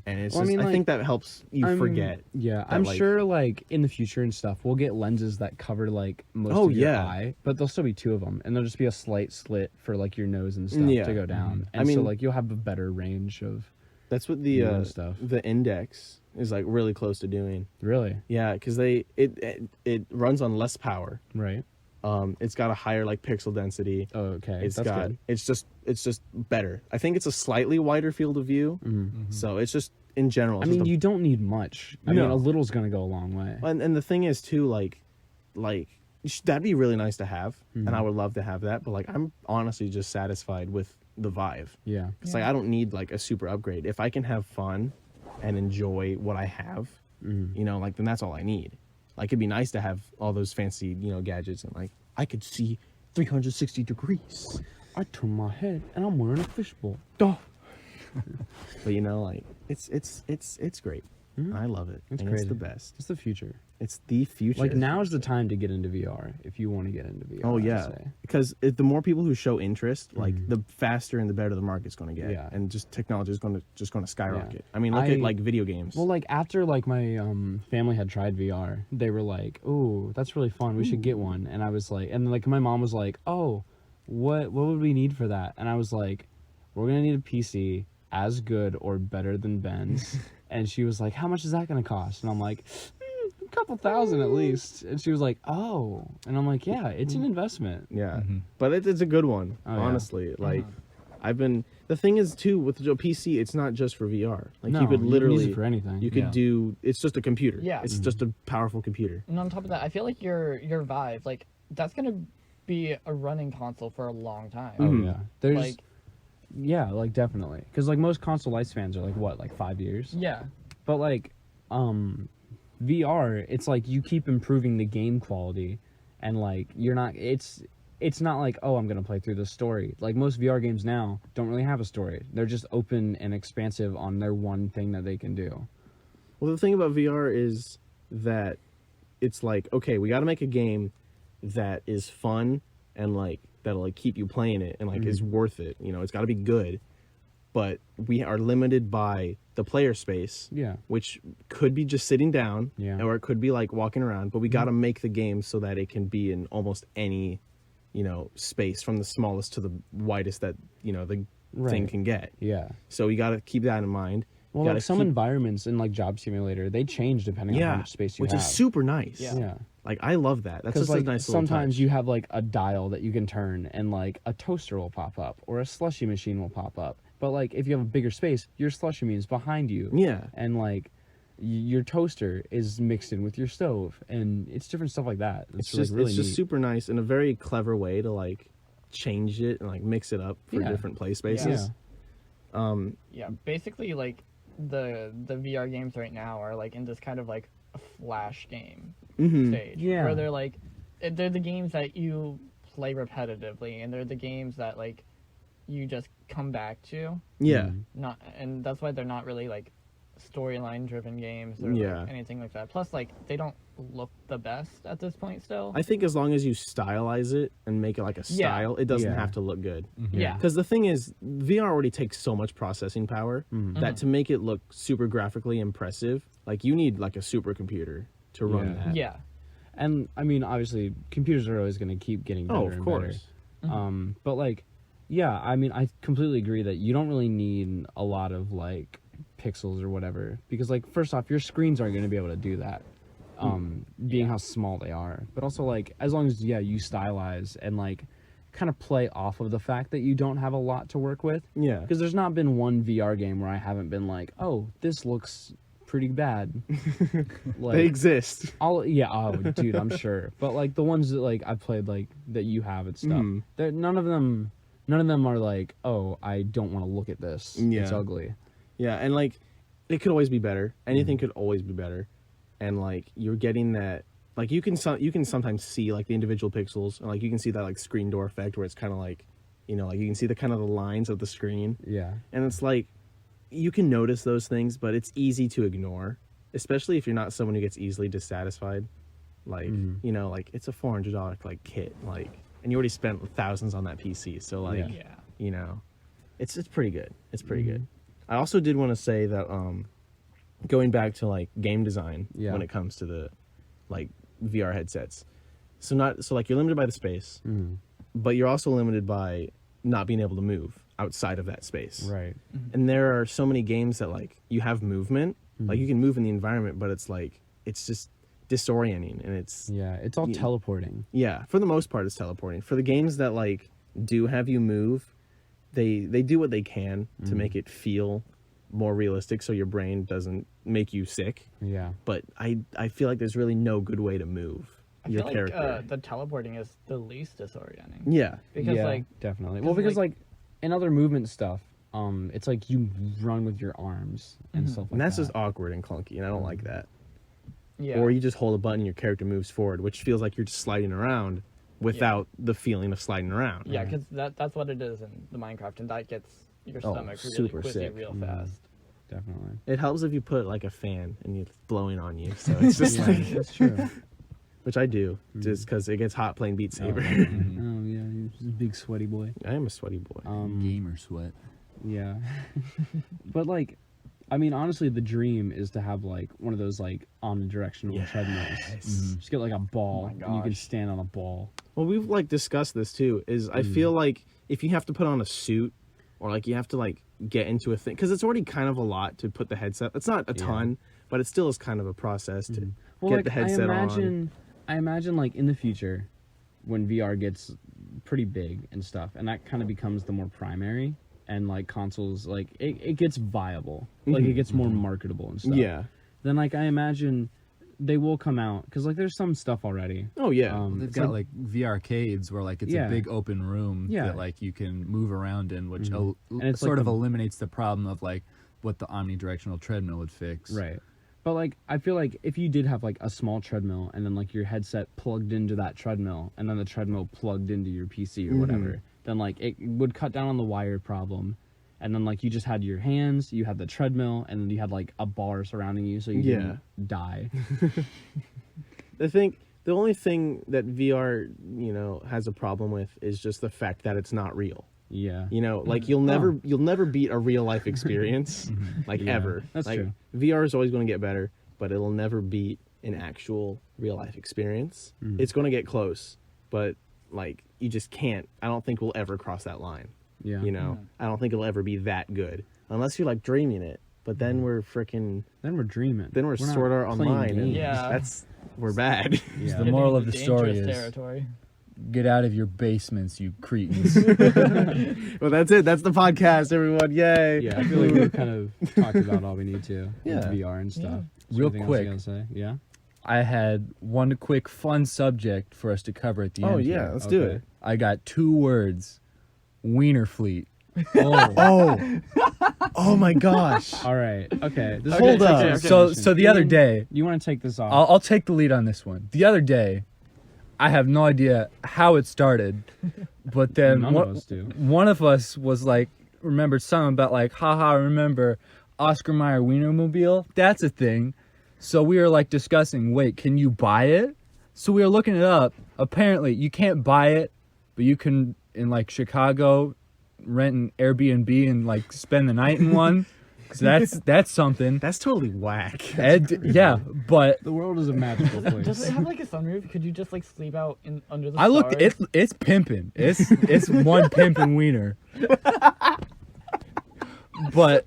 And it's Well, I just, mean, I like, think that helps you forget. Yeah, that, I'm like- sure, like, in the future and stuff, we'll get lenses that cover, like, most Oh, of your yeah. eye, but there'll still be two of them, and there'll just be a slight slit for, like, your nose and stuff Yeah. to go down. I And so, mean- like, you'll have a better range of... That's what Yeah, stuff. the index is like really close to doing. Really? Yeah, because it runs on less power. Right? It's got a higher like pixel density. Oh, okay. It's That's got good. it's just better. I think it's a slightly wider field of view. So it's just in general. I It's mean, just you don't need much. I mean, No. a little's gonna go a long way. and the thing is too like that'd be really nice to have, and I Mm-hmm. would love to have that. But like I'm honestly just satisfied with the Vive. Yeah. It's like I don't need like a super upgrade. If I can have fun and enjoy what I have, you know, like then that's all I need. Like it'd be nice to have all those fancy, you know, gadgets and like I could see 360 degrees. I turn my head, and I'm wearing a fishbowl. Duh. But you know, like it's great. I love it. It's and crazy. It's the best. It's the future. It's the future. Like, now is the time to get into VR, if you want to get into VR. Oh I'd yeah, say. because the more people who show interest, like the faster and the better the market's going to get, Yeah. and just technology is going to skyrocket. I mean, look at like video games. Well, like, after, like, my family had tried VR, they were like, "Oh, that's really fun. We should get one." And I was like, and like my mom was like, "Oh, what would we need for that?" And I was like, "We're gonna need a PC as good or better than Ben's." And she was like, "How much is that gonna cost?" And I'm like, "A couple thousand at least." And she was like, "Oh," and I'm like, "Yeah, it's an investment." Yeah, but it's a good one. Oh, yeah. Honestly, like the thing is too with the PC, it's not just for VR. Like No, you could can literally use it for anything. You could Yeah. do. It's just a computer. Yeah. it's just a powerful computer. And on top of that, I feel like your Vive, like that's gonna be a running console for a long time. Oh yeah, there's Like yeah, like definitely, because like most console lifespans are like what, like 5 years. yeah, But like, VR, it's like you keep improving the game quality, and like you're not. It's not like, oh, I'm gonna play through the story. Like most VR games now don't really have a story. They're just open and expansive on their one thing that they can do. Well, the thing about VR is that it's like, okay, we got to make a game that is fun and like that'll like keep you playing it and like is worth it. You know, it's got to be good, but we are limited by the player space. Yeah. Which could be just sitting down, Yeah. or it could be like walking around. But we got to make the game so that it can be in almost any, you know, space from the smallest to the widest that you know the thing Right. can get. Yeah. So we got to keep that in mind. Well, Gotta like some keep- environments in like Job Simulator, they change depending on how yeah, much space you which have. is super nice. Yeah. Like I love that. That's Because just like a nice little sometimes touch. you have like a dial that you can turn, and like a toaster will pop up, or a slushy machine will pop up. But like if you have a bigger space, your slushy machine is behind you. Yeah. And like your toaster is mixed in with your stove, and it's different stuff like that. It's like, just really it's just neat. super nice and a very clever way to like change it and like mix it up for Yeah. different play spaces. yeah. Basically, like the VR games right now are like in this kind of like a flash game stage. Yeah. Where they're like, they're the games that you play repetitively, and they're the games that like you just come back to. Yeah. Not, and that's why they're not really like storyline driven games or Yeah. like anything like that. Plus, like they don't look the best at this point still. I think as long as you stylize it and make it like a Yeah. style, it doesn't Yeah. have to look good. yeah. Because the thing is, VR already takes so much processing power Mm-hmm. that to make it look super graphically impressive, like you need like a supercomputer to run Yeah. that. Yeah. And I mean, obviously, computers are always going to keep getting better Oh, of and course. better. But like, yeah, I mean, I completely agree that you don't really need a lot of like pixels or whatever, because like first off, your screens aren't going to be able to do that, being how small they are. But also like, as long as you stylize and like kind of play off of the fact that you don't have a lot to work with. Yeah. Because there's not been one VR game where I haven't been like, oh, this looks pretty bad. Like, They exist. Dude, I'm sure. But like the ones that like I've played like that you have and stuff, none of them are like, oh, I don't want to look at this. Yeah. It's ugly. Yeah, and like it could always be better. Anything could always be better. And like you're getting that, like you can sometimes see like the individual pixels, and like you can see that like screen door effect where it's kind of like, you know, like you can see the kind of the lines of the screen. Yeah. And it's like you can notice those things, but it's easy to ignore, especially if you're not someone who gets easily dissatisfied. Like, you know, like it's a $400 like kit, like, and you already spent thousands on that PC. So like, Yeah. you know, it's pretty good. It's pretty good. I also did want to say that going back to like game design when it comes to the like VR headsets. So like you're limited by the space, but you're also limited by not being able to move outside of that space. Right. And there are so many games that like you have movement, like you can move in the environment, but it's like it's just disorienting, and it's it's all teleporting. Yeah, for the most part it's teleporting. For the games that like do have you move, they do what they can to make it feel more realistic so your brain doesn't make you sick. Yeah. But I feel like there's really no good way to move your I feel character. like the teleporting is the least disorienting. Yeah. Because like definitely. Well, because like in other movement stuff, it's like you run with your arms and stuff like that. And that's just awkward and clunky, and I don't like that. yeah. Or you just hold a button and your character moves forward, which feels like you're just sliding around without the feeling of sliding around. Yeah, because that's what it is in the Minecraft, and that gets your stomach really super quizzy sick. real fast. Definitely. It helps if you put like a fan and it's blowing on you, so it's just like, That's true. which I do, just because it gets hot playing Beat Saber. Oh yeah, you're just a big sweaty boy. I am a sweaty boy. Gamer sweat. Yeah. But like, I mean, honestly, the dream is to have like one of those like omnidirectional treadmills. Just get like a ball, and you can gosh. stand on a ball. Well, we've like discussed this too. Is I feel like if you have to put on a suit, or like you have to like get into a thing, because it's already kind of a lot to put the headset. It's not a ton, but it still is kind of a process to get Like, the headset on. I imagine like in the future, when VR gets pretty big and stuff, and that kind of becomes the more primary, and like consoles, like it gets viable, like it gets more marketable and stuff. Yeah. Then like I imagine they will come out, because like there's some stuff already. Oh yeah. They've it's got like VR arcades where like it's a big open room that like you can move around in, which And it's sort like of eliminates the problem of like what the omnidirectional treadmill would fix. Right. But like I feel like if you did have like a small treadmill, and then like your headset plugged into that treadmill, and then the treadmill plugged into your PC or whatever, then like it would cut down on the wire problem. And then like you just had your hands, you had the treadmill, and then you had like a bar surrounding you so you didn't die. I think the only thing that VR, has a problem with is just the fact that it's not real. Yeah. Like you'll never beat a real life experience, like ever. That's like, true. VR is always going to get better, but it'll never beat an actual real life experience. It's going to get close, but like you just can't. I don't think we'll ever cross that line. Yeah. I don't think it'll ever be that good unless you're like dreaming it. But then we're freaking. Then we're dreaming. Then we're not Sword Art playing Online, and games. we're bad. Yeah. The moral of the Dangerous story is territory. get out of your basements, you cretins. Well, that's it. That's the podcast, everyone. Yay. Yeah, I feel like we've kind of talked about all we need to Yeah. with VR and stuff. Is there Real anything else quick. you gotta say? Yeah. I had one quick fun subject for us to cover at the end. Oh yeah, here. let's do Okay. it. I got 2 words: Weinerfleet. Oh. Oh my gosh. All right. Okay. This Hold is up. So the other day, You want to take this off? I'll take the lead on this one. The other day, I have no idea how it started, but then None of us do. one of us was like, remembered something about like, haha, remember Oscar Mayer Wienermobile? That's a thing. So we were like discussing, wait, can you buy it? So we were looking it up. Apparently, you can't buy it, but you can, in like Chicago, rent an Airbnb and like spend the night in one. So that's something. That's totally whack. Yeah, but The world is a magical place. Does it have like a sunroof? Could you just like sleep out under the I looked. stars? It's pimping. It's one pimping wiener. But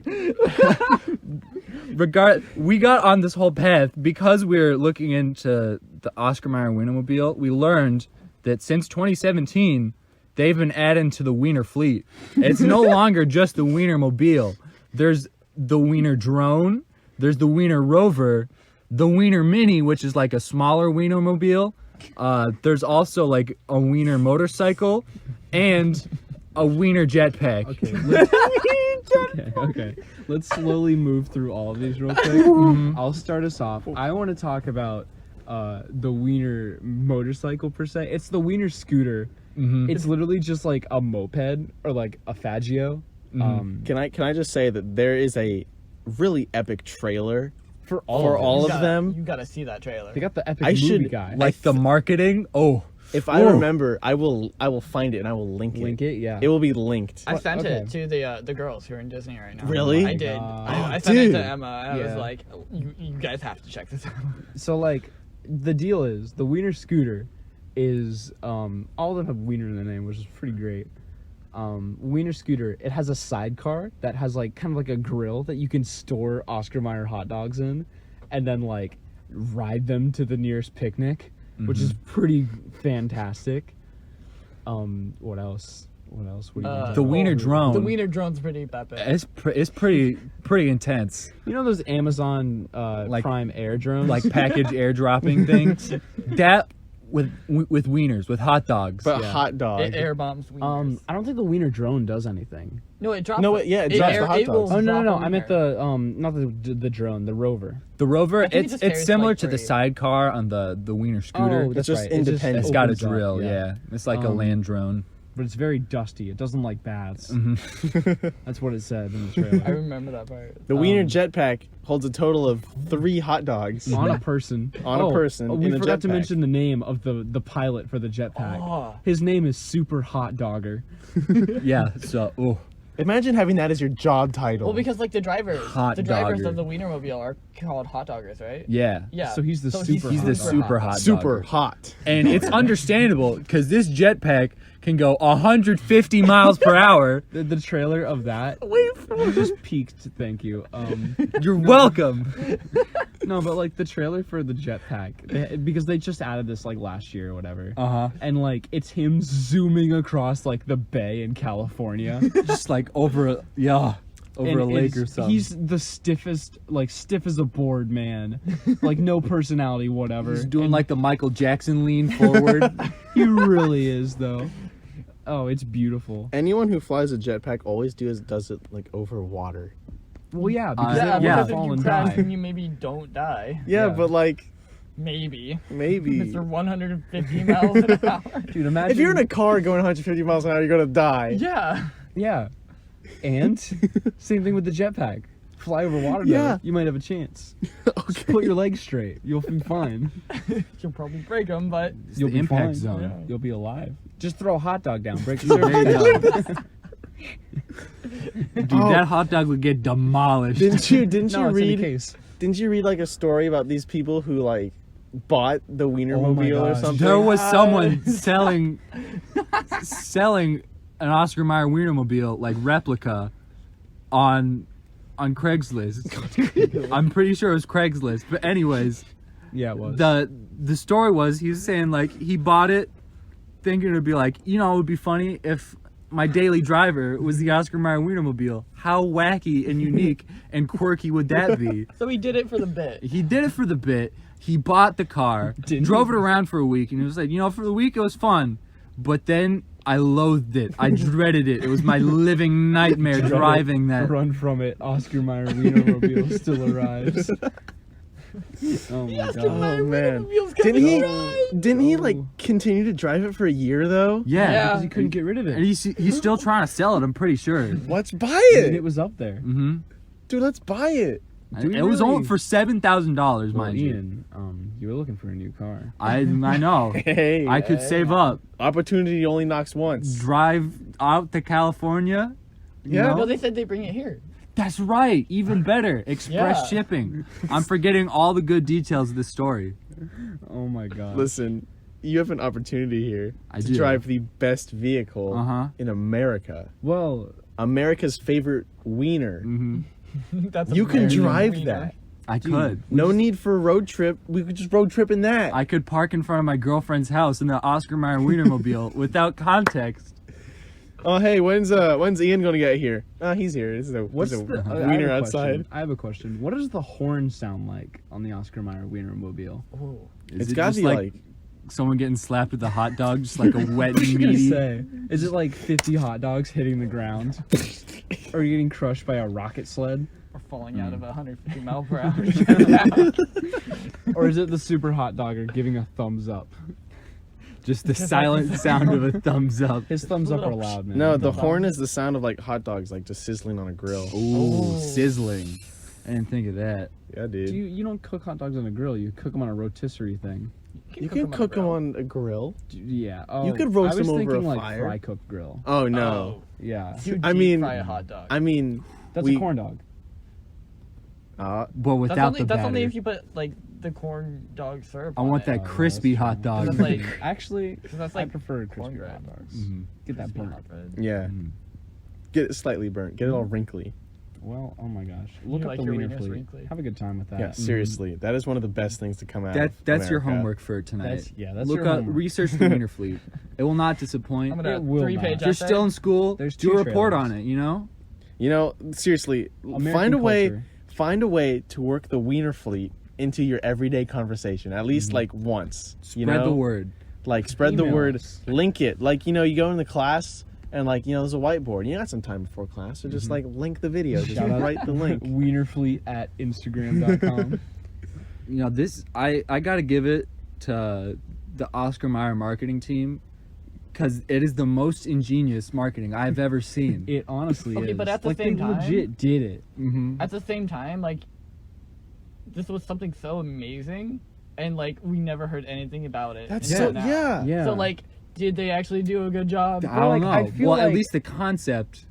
we got on this whole path because we were looking into the Oscar Mayer Wienermobile. We learned that since 2017, they've been adding to the Weinerfleet. It's no longer just the Weinermobile. There's the Weiner drone. There's the Weiner rover, the Weiner Mini, which is like a smaller Weinermobile. There's also like a Weiner motorcycle and a Weiner jetpack. Okay. Let's slowly move through all of these real quick. I'll start us off. I want to talk about the Weiner motorcycle per se. It's the Weiner scooter. It's literally just like a moped or like a Faggio. Can I just say that there is a really epic trailer for all of them? You gotta see that trailer. They got the epic movie guy. Like the marketing. If I remember, I will find it and I will link it. Link it, yeah. It will be linked. I sent it to the girls who are in Disney right now. Really? I did. I sent it to Emma. I was like, you guys have to check this out. So like, the deal is the Weiner scooter is all of them have Weiner in the name, which is pretty great. Weiner scooter, it has a sidecar that has like kind of like a grill that you can store Oscar Mayer hot dogs in, and then like ride them to the nearest picnic, which is pretty fantastic. What else? What do you the Weiner drone. The Weiner drone's pretty epic. It's pretty intense. You know those Amazon Prime air drones, Like package airdropping things. That with wieners, with hot dogs. But hot dog. It air bombs Wieners. I don't think the Weiner drone does anything. No, it drops. No, it drops the hot dogs. Oh no! I meant the not the drone, the rover. The rover, I think it it's just carries, similar like, to the 3. sidecar on the Weiner scooter. Oh, that's just right. independent. It's got a opens up, drill, yeah. It's like a land drone. But it's very dusty. It doesn't like bats. That's what it said in the trailer. I remember that part. The Weiner jetpack holds a total of 3 hot dogs. On a person. On a person We in a forgot to jetpack. mention the name of the pilot for the jetpack. Oh. His name is Super Hot Dogger. Yeah, so, Imagine having that as your job title. Well, because like the drivers Hot of the dogger. Wienermobile are called hot doggers, right? yeah. Yeah. So he's the super He's hot the dog. super hot super dogger. hot. And it's understandable, because this jetpack can go 150 miles per hour. The trailer of that. You just peaked. Thank you. You're welcome. No, but like the trailer for the jetpack, because they just added this like last year or whatever. Uh-huh. And like it's him zooming across like the bay in California. Just like over a lake or something. He's the stiffest, like stiff as a board man, like no personality, whatever. He's doing like the Michael Jackson lean forward. He really is though. Oh, it's beautiful. Anyone who flies a jetpack always does it like over water. Well, yeah, because Yeah, they yeah. because fall if you and crash, die. then you maybe don't die. Yeah, Yeah. but like Maybe. maybe. Mr. 150 miles an hour. Dude, imagine If you're in a car going 150 miles an hour, you're gonna die. Yeah. yeah, and same thing with the jetpack. Fly over water, Yeah. though, you might have a chance. Just put your legs straight. You'll be fine. You'll probably break them, but You'll the be impact fine. zone. Yeah. You'll be alive. Just throw a hot dog down. Break the There you surface. go. Dude, that hot dog would get demolished. Didn't you No, it's in a read case. Didn't you read like a story about these people who like bought the Wienermobile or gosh. something? There was someone selling an Oscar Mayer Wienermobile like replica on Craigslist. I'm pretty sure it was Craigslist. But anyways, Yeah, it was. the story was he was saying like he bought it thinking it would be like, you know, it would be funny if my daily driver was the Oscar Mayer Wienermobile. How wacky and unique and quirky would that be? so he did it for the bit. He did it for the bit. He bought the car, drove it around for a week, and he was like, you know, for the week it was fun, but then I loathed it. I dreaded it. It was my living nightmare driving that. Run from it. Oscar Mayer Wienermobile still arrives. Oh my god. Oh man. Wienermobile's Didn't coming he around. didn't he like continue to drive it for a year though? Yeah. Yeah. Because he couldn't get rid of And it. he's still trying to sell it, I'm pretty sure. Let's buy And it. it was up there. Mm-hmm. Dude, let's buy it. Do we It was really? only for $7,000, Well, mind you. Ian, you were looking for a new car. I know. Hey. I could save up, Opportunity only knocks once. drive out to California. you Yeah. know? No, they said they bring it here. That's right. Even better. Express Yeah. shipping. I'm forgetting all the good details of this story. Oh my god. Listen, you have an opportunity here I to do. drive the best vehicle Uh-huh. in America. Well, America's favorite wiener. Mm-hmm. That's You can American drive wiener. that. I could. No need for a road trip. We could just road trip in that. I could park in front of my girlfriend's house in the Oscar Mayer Wienermobile without context. Oh, hey, when's Ian gonna get here? He's here. This is a wiener outside. I have a question. What does the horn sound like on the Oscar Mayer Wienermobile? Oh. It's gotta be like someone getting slapped with a hot dog, just like a wet I was gonna meaty. say, is it like 50 hot dogs hitting the ground? Or are you getting crushed by a rocket sled? Or falling out of a 150 mile per hour. Or is it the super hot dogger giving a thumbs up? Just the silent sound of a thumbs up. His thumbs up are loud, man. No, the horn is the sound of like hot dogs, like just sizzling on a grill. Ooh, sizzling. I didn't think of that. Yeah, dude. You don't cook hot dogs on a grill. You cook them on a rotisserie thing. You can cook them on a grill. Yeah. Oh, You could roast them over a I was thinking like fire. fry cooked grill. Oh no. Yeah. You I deep mean- fry a hot dog. I mean, That's a corn dog. But that's without only, the that's batter. only if you put like the corn dog syrup. I on want it. that crispy that's hot true. dog. And then, like, Actually, that's I like prefer crispy cornbread. hot dogs. Mhm. Get that crispy burnt. hot bread. yeah. Mm. Get it slightly burnt. Get it all wrinkly. Well, oh my gosh. Look You up like the your Wiener wieners Fleet. wrinkly? Have a good time with that. Yeah, seriously, that is one of the best things to come out. That's of your America. homework for tonight. That's Look your up, homework. research the Weinerfleet. It will not disappoint. I'm gonna It will 3-page not. If you're essay. still in school, There's do two a report trailers. on it. You know. You know, seriously, American find a way. culture. Find a way to work the Weinerfleet into your everyday conversation, at least like once. Spread the word. Like spread the Email word, us. link it. Like, you know, you go in the class and like, you know, there's a whiteboard. You got some time before class, so just like link the video. Just Shout out. write the link. Wienerfleet at Instagram.com. You know this. I gotta give it to the Oscar Mayer marketing team because it is the most ingenious marketing I've ever seen. It honestly Okay, is. but at the like, same they time- legit did it. Mm-hmm. At the same time, like, this was something so amazing, and like we never heard anything about it. That's until so now. yeah. Yeah. So like, did they actually do a good job? I don't like, know. I feel Well, at like- least the concept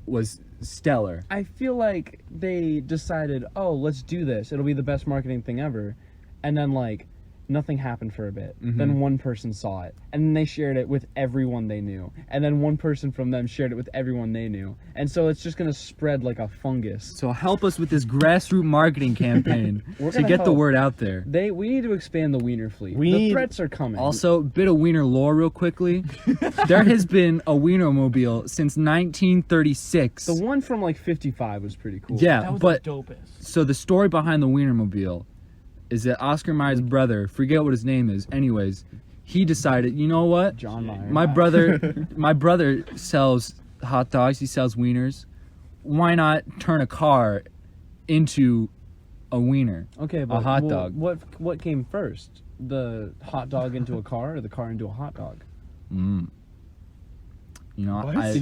was stellar. I feel like they decided, oh, let's do this. It'll be the best marketing thing ever. And then, like, nothing happened for a bit. Mhm. Then one person saw it. And then they shared it with everyone they knew. And then one person from them shared it with everyone they knew. And so it's just going to spread like a fungus. So help us with this grassroots marketing campaign We're to gonna get the help. word out there. We need to expand the Wiener Fleet. We the need- threats are coming. Also, bit of wiener lore real quickly. There has been a Wienermobile since 1936. the one from like 55 was pretty cool. Yeah, That was but the dopest. so the story behind the Wienermobile is that Oscar Mayer's brother, forget what his name is, anyways, he decided, you know what? John Mayer. My brother sells hot dogs, he sells wieners. Why not turn a car into a wiener? Okay, but hot dog. What came first? The hot dog into a car or the car into a hot dog? Mm. You know, What? Did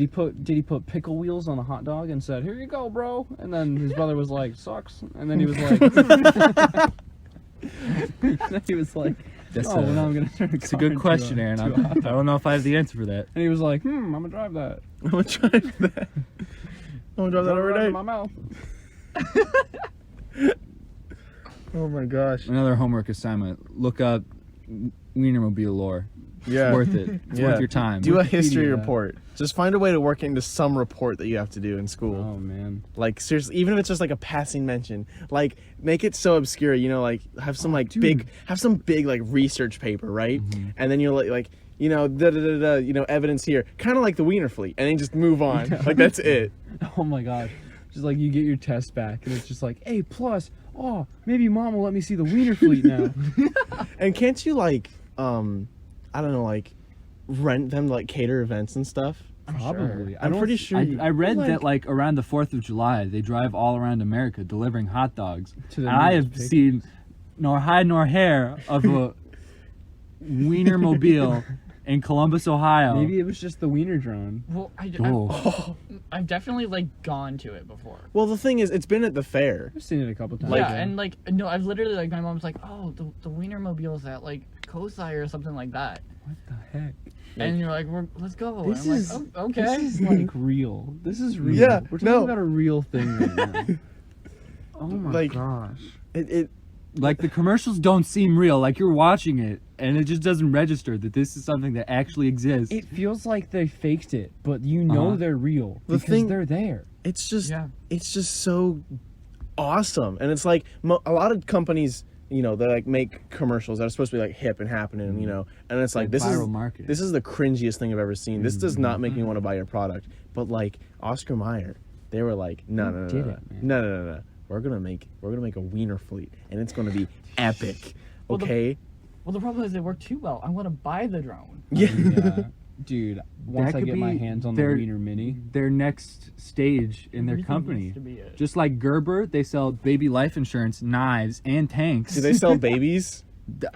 he put pickle wheels on a hot dog and said, "Here you go, bro"? And then his brother was like, "Sucks." And then he was like, then he was like, That's "Oh, well, now I'm gonna turn a it's a car good into question, a- Aaron. to I a hot dog." don't know if I have the answer for that. And he was like, "I'm gonna drive that. I'm gonna try that. I'm gonna drop that Drive it every right in day. my mouth." Oh my gosh. Another homework assignment. Look up Wienermobile lore. Yeah. It's worth it. It's Yeah. worth your time. Do a history Wikipedia. report. Just find a way to work into some report that you have to do in school. Oh man. Like seriously, even if it's just like a passing mention, like make it so obscure, you know, like have some like dude. big like research paper, right? And then you'll like you know you know evidence here, kind of like the Wiener Fleet, and then just move on. Like that's it. Oh my gosh. Just like you get your test back and it's just like A+. Oh, maybe mom will let me see the Wiener Fleet now. And can't you like I don't know, like rent them to like cater events and stuff? Probably. I'm pretty sure. I read like- that like around the 4th of July, they drive all around America delivering hot dogs. To the And I nearest have pig. seen nor hide nor hair of a Wienermobile in Columbus, Ohio. Maybe it was just the Wiener drone. Well, Oh. I've definitely like gone to it before. Well, the thing is, it's been at the fair. I've seen it a couple times. Yeah, and like no, I've literally like my mom's like, oh, the Wienermobile's at like Kosai or something like that, What the heck? and you're like, let's go. This and I'm is like, oh, okay. This is like real. This is real. Yeah, We're talking no. about a real thing right now. Oh my Like- gosh. It Like the commercials don't seem real. Like you're watching it and it just doesn't register that this is something that actually exists. It feels like they faked it, but you know Uh-huh. they're real The because thing- they're there. it's just Yeah. it's just so awesome, and it's like a lot of companies, they like make commercials that are supposed to be like hip and happening, and it's like this viral is marketing. this is the cringiest thing I've ever seen. This does not make me want to buy your product. But like Oscar Mayer, they were like, no. We're gonna make a Weinerfleet, and it's gonna be epic. Okay. Well, the problem is it worked too well. I want to buy the drone. Yeah. Dude, once That I could get my be hands on the their- Wiener Mini. Their next stage in their Everything company. needs to be it. Just like Gerber, they sell baby life insurance, knives, and tanks. Do they sell babies?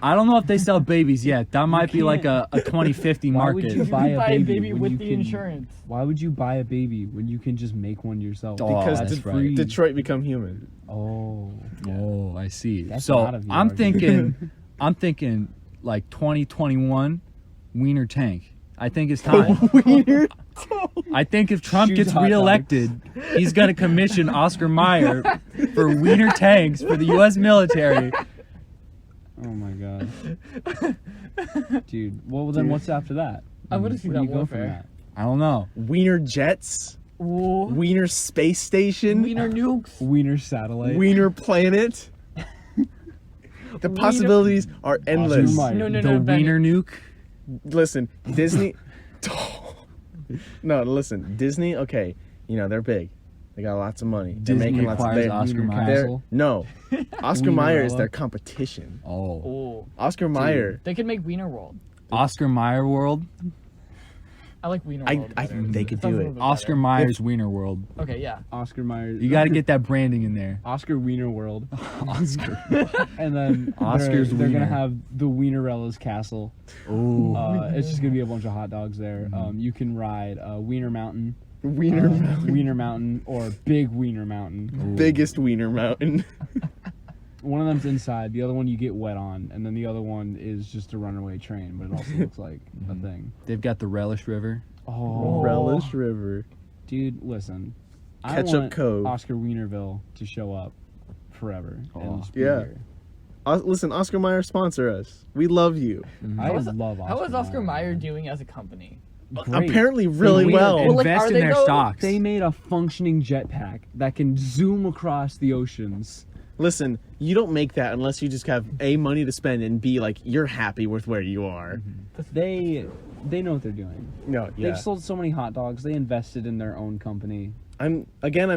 I don't know if they sell babies yet. That might be like a 2050 Why would market. you You buy can a buy a baby baby when with you the can- insurance. Why would you buy a baby when you can just make one yourself? Oh, Because that's That's right. free. Detroit become human. Oh. Oh, I see. That's So not a VR I'm game. thinking like 2021 Wiener tank. I think it's time. I think if Trump Shoot gets hot reelected, he's gonna commission Oscar Mayer for Wiener tanks for the U.S. military. Oh my god. Dude. Well, then what's after that? I want to see Where do that you go from warfare. I don't know. Wiener jets, Ooh. Wiener space station, Wiener nukes. that? Wiener satellite. Wiener planet. The possibilities are endless. Oscar Mayer. No, The Benny. Wiener nuke. Listen, Disney. No, listen, Disney. Okay, they're big. They got lots of money. They're Disney making lots of. acquires They're, Oscar Wiener Mayer. Castle. no, Oscar Mayer is Wienerella. their competition. Oh, Oh. Oscar Mayer. They could make Wiener World. Oscar Mayer World. I like Wiener I World. better. they could It sounds do a it. little bit Oscar better. Myers Wiener World. Okay, yeah. Oscar Mayer. You got to get that branding in there. Oscar Wiener World. Oscar. And then Oscar's they're Wiener. gonna have the Wienerella's castle. Oh. It's just gonna be a bunch of hot dogs there. You can ride Wiener Mountain, Wiener Mountain. Wiener Mountain, or Big Wiener Mountain. Biggest Wiener Mountain. One of them's inside, the other one you get wet on, and then the other one is just a runaway train, but it also looks like a thing. They've got the Relish River. Oh, Relish River. dude, listen. I Ketchup want Cove. Oscar Wienerville to show up forever and just be Yeah. here. Listen, Oscar Mayer, sponsor us. We love you. I was- love Oscar How is Oscar Meyer man. doing as a company? Great. Apparently, really They well. Well, like, Invest are in they their though? stocks. They made a functioning jetpack that can zoom across the oceans. Listen, you don't make that unless you just have A, money to spend, and B, like, you're happy with where you are. They know what they're doing. No, yeah. They've sold so many hot dogs. They invested in their own company. I'm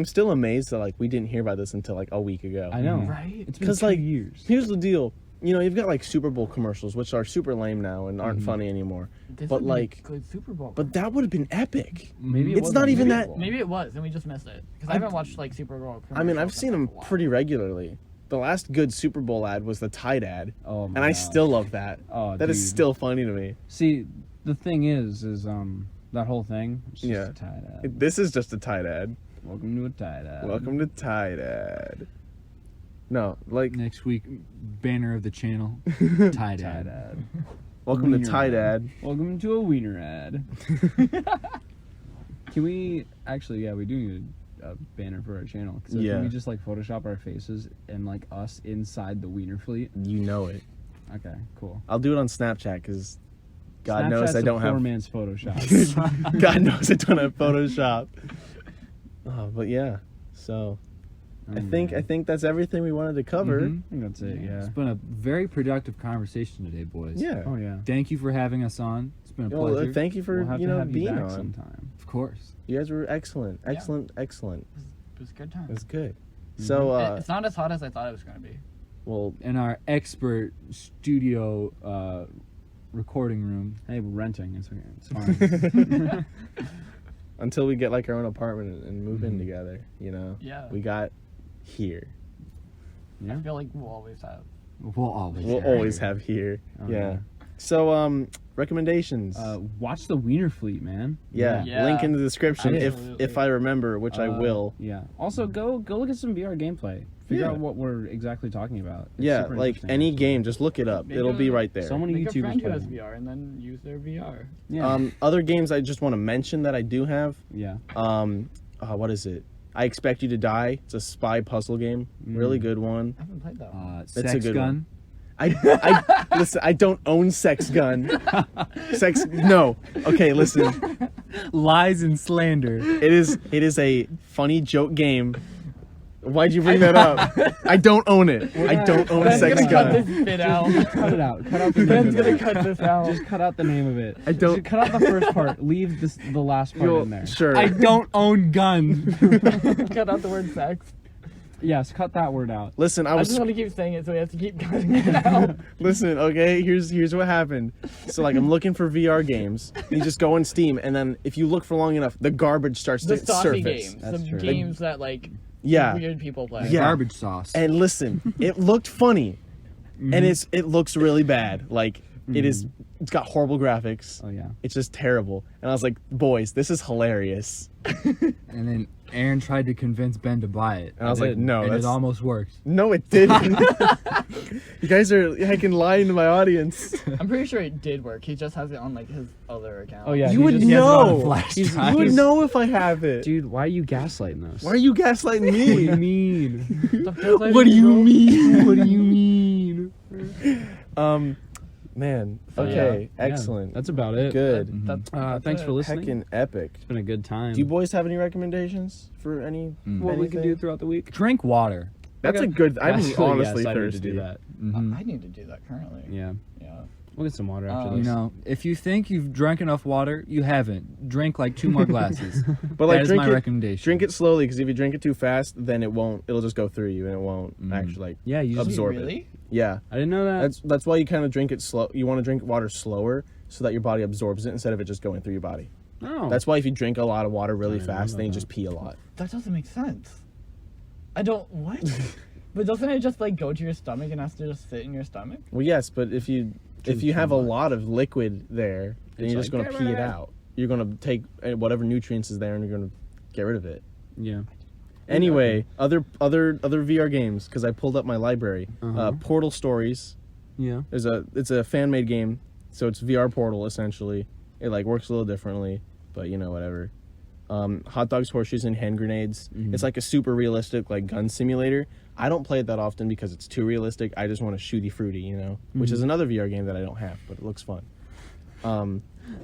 still amazed that, like, we didn't hear about this until, like, a week ago. I know. Right? It's been 'Cause, 2 like, years. Here's the deal. You've got, like, Super Bowl commercials, which are super lame now and aren't funny anymore. This But, would be a like, good Super Bowl. but that would have been epic. Maybe it it's was not on even Super that- Bowl. Maybe it was, and we just missed it. Because I haven't watched like Super Bowl. I mean, I've commercials seen in, them like, a while. pretty regularly. The last good Super Bowl ad was the Tide ad. Oh, my And I gosh. still love that. Oh, That is dude. still funny to me. See, the thing is that whole thing. It's just Yeah. a Tide ad. This is just a Tide ad. Welcome to a Tide ad. Welcome to Tide ad. No, like, Next week, banner of the channel. Tide Tide ad. ad. welcome to Wiener Tide ad. Welcome to a Wiener ad. Can we actually? Yeah, we do need a banner for our channel. So Yeah. Can we just like Photoshop our faces and like us inside the Weinerfleet? You know it. Okay, cool. I'll do it on Snapchat because God knows Snapchat's I don't a poor have. man's Photoshop. God knows I don't have Photoshop. But yeah, so I think that's everything we wanted to cover. Mhm. I think that's it. Yeah. It's been a very productive conversation today, boys. Yeah. Oh yeah. Thank you for having us on. It's been a Well, pleasure. thank you for We'll have to have you being back on. sometime. Of course. You guys were excellent, Yeah. excellent. It was a good time. It was good. So It's not as hot as I thought it was going to be. well, In our expert studio recording room. Hey, we're renting. It's okay. It's fine. until we get like our own apartment and move in Mhm. together, Yeah. we got here. yeah. I feel like we'll always have. We'll always. We'll have always here. have here. Oh, Yeah. So recommendations. Watch the Weinerfleet, man. yeah. Yeah. Link in the description Absolutely. if I remember, which I will. Yeah. Also, go look at some VR gameplay. Figure Yeah. out what we're exactly talking about. It's Yeah, super like interesting, any actually. game, just look it up. Maybe It'll be right there. So many Make a YouTubers friend who play has them. VR and then use their VR. Yeah. Other games I just want to mention that I do have. yeah. What is it? I Expect You to Die. It's a spy puzzle game. Really good one. I haven't played that one. a Sex good gun. one. I listen. I don't own Sex Gun. No. Okay, listen. Lies and slander. It is a funny joke game Why'd you bring that up? I don't own it. I don't own a Ben's sex gonna cut gun. this bit out. Cut it out. Cut out the name Ben's of gonna it. cut this out. Just cut out the name of it. I don't- Just cut out the first part. Leave the last part in there. Sure. I don't own guns. Cut out the word sex. Yes, cut that word out. Listen, I I was just want to keep saying it, so we have to keep cutting it out. Listen, okay, here's what happened. So like I'm looking for VR games. You just go on Steam, and then if you look for long enough, the garbage starts The to saucy surface. games, That's the true. games that like Yeah. weird people play. Yeah. Garbage sauce. And listen, it looked funny, and it looks really bad. Like it's got horrible graphics. Oh yeah. It's just terrible. And I was like, boys, this is hilarious. And then Aaron tried to convince Ben to buy it. And I was like, did. no, And that's it almost worked. no, it didn't. You guys are heckin' lying to my audience. I'm pretty sure it did work. He just has it on like his other account. Oh yeah. You he would just- He has it on a know. flash He's- drive. You would know if I have it. Dude, why are you gaslighting us? Why are you gaslighting What do you me? mean? What do you mean? What do you mean? Man. So, Okay. Yeah, Excellent. that's about it. Good. That's Thanks it. for listening. Heckin' epic. It's been a good time. Do you boys have any recommendations for any? what we can anything? do throughout the week? Drink water. That's Okay. a good. I'm Actually, honestly yes, I need thirsty. to do that. I need to do that currently. Yeah. Yeah. We'll get some water after You this. You know, if you think you've drank enough water, you haven't. Drink like 2 more glasses. But like, that is drink my it. recommendation. Drink it slowly, because if you drink it too fast, then it won't. It'll just go through you, and it won't actually like. Yeah, you just Absorb it. Really? Yeah. I didn't know that. That's why you kind of drink it slow. You want to drink water slower so that your body absorbs it instead of it just going through your body. Oh. That's why if you drink a lot of water really I didn't know fast, then you about just pee a lot. That doesn't make sense. I don't what? But doesn't it just like go to your stomach and has to just sit in your stomach? Well, yes, but if you have a lot of liquid there, then It's you're just like, going to get pee rid it of it. out. You're going to take whatever nutrients is there and you're going to get rid of it. Yeah. Anyway, other VR games, because I pulled up my library. Uh-huh. Portal Stories. Yeah. It's a fan made game, so it's VR Portal essentially. It like works a little differently, but you know, whatever. Hot dogs, horseshoes, and hand grenades. It's like a super realistic like gun simulator. I don't play it that often because it's too realistic. I just want to shooty fruity, you know, which is another VR game that I don't have, but it looks fun.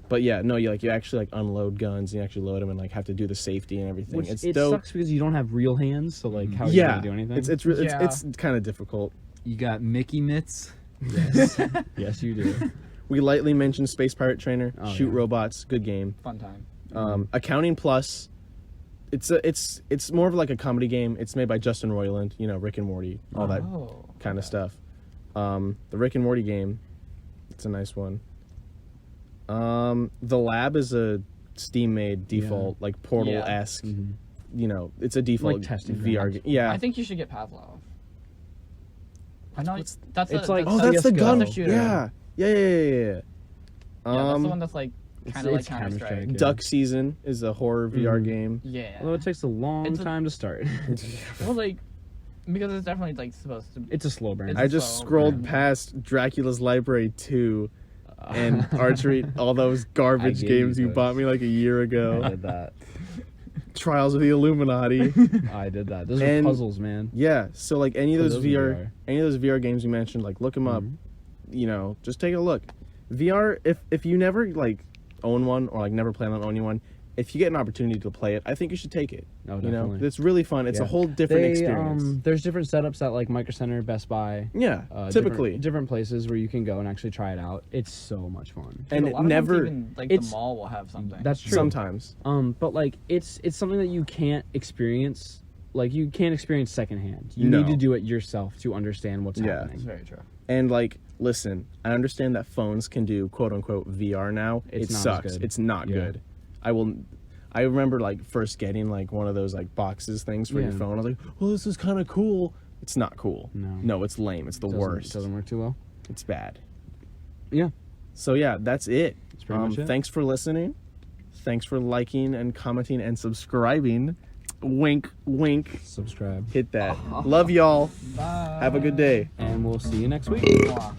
But yeah, no, you actually like unload guns, and you actually load them and like have to do the safety and everything. Which It's it dope. sucks because you don't have real hands, so like how are you Yeah, gonna do anything? it's kind of difficult. You got Mickey mitts. Yes. Yes, you do. We lightly mentioned Space Pirate Trainer, Oh, Shoot yeah. Robots, good game. Fun time. Accounting Plus, it's more of like a comedy game. It's made by Justin Roiland, you know, Rick and Morty, all that Oh. kind of stuff. The Rick and Morty game, it's a nice one. The Lab is a Steam-made default, like Portal-esque. You know, it's a default Like testing VR ground. game. Yeah. I think you should get Pavlov. I know What's- that's it's a, like- Oh, that's that's the CS:GO. gun. That's a shooter. Yeah. Yeah. Yeah, that's the one that's like kind of like it's Counter Strike. Counter-Strike. Yeah. Duck Season is a horror VR game. Yeah. Although it takes a long It's a- time to start. Well, like because it's definitely like supposed to. It's a slow burn. It's I just so scrolled random. past Dracula's Library 2 and Archery, all those garbage gave you games you those. bought me like a year I ago. did that. Trials of the Illuminati. I did that. Those And- are puzzles, man. Yeah, so like any of Put those those in VR, VR. any of those VR games you mentioned, like look them up. You know, just take a look. VR, if you never like own one or like never plan on owning one, if you get an opportunity to play it, I think you should take it. Oh, You know, definitely. it's really fun. It's a Yeah. whole different They, experience. there's different setups at like Micro Center, Best Buy. Yeah, typically. different places where you can go and actually try it out. It's so much fun. Dude, and a it lot of ones never even, like it's- the mall will have something. That's true. sometimes. But like it's something that you can't experience. Like you can't experience secondhand. You No. need to do it yourself to understand what's Yeah. happening. It's very true. And like, listen, I understand that phones can do quote unquote VR now. It's it not as sucks. good. It's not Yeah. good. I remember like first getting like one of those like boxes things for your Yeah. phone. I was like, well, this is kind of cool. It's not cool. No. it's lame. It's the Doesn't- worst. Doesn't work too well. It's bad. Yeah. So yeah, that's it. That's pretty much it. Thanks for listening. Thanks for liking and commenting and subscribing. Wink, wink. Subscribe. Hit that. Love y'all. Bye. Have a good day. And we'll see you next week. Mwah.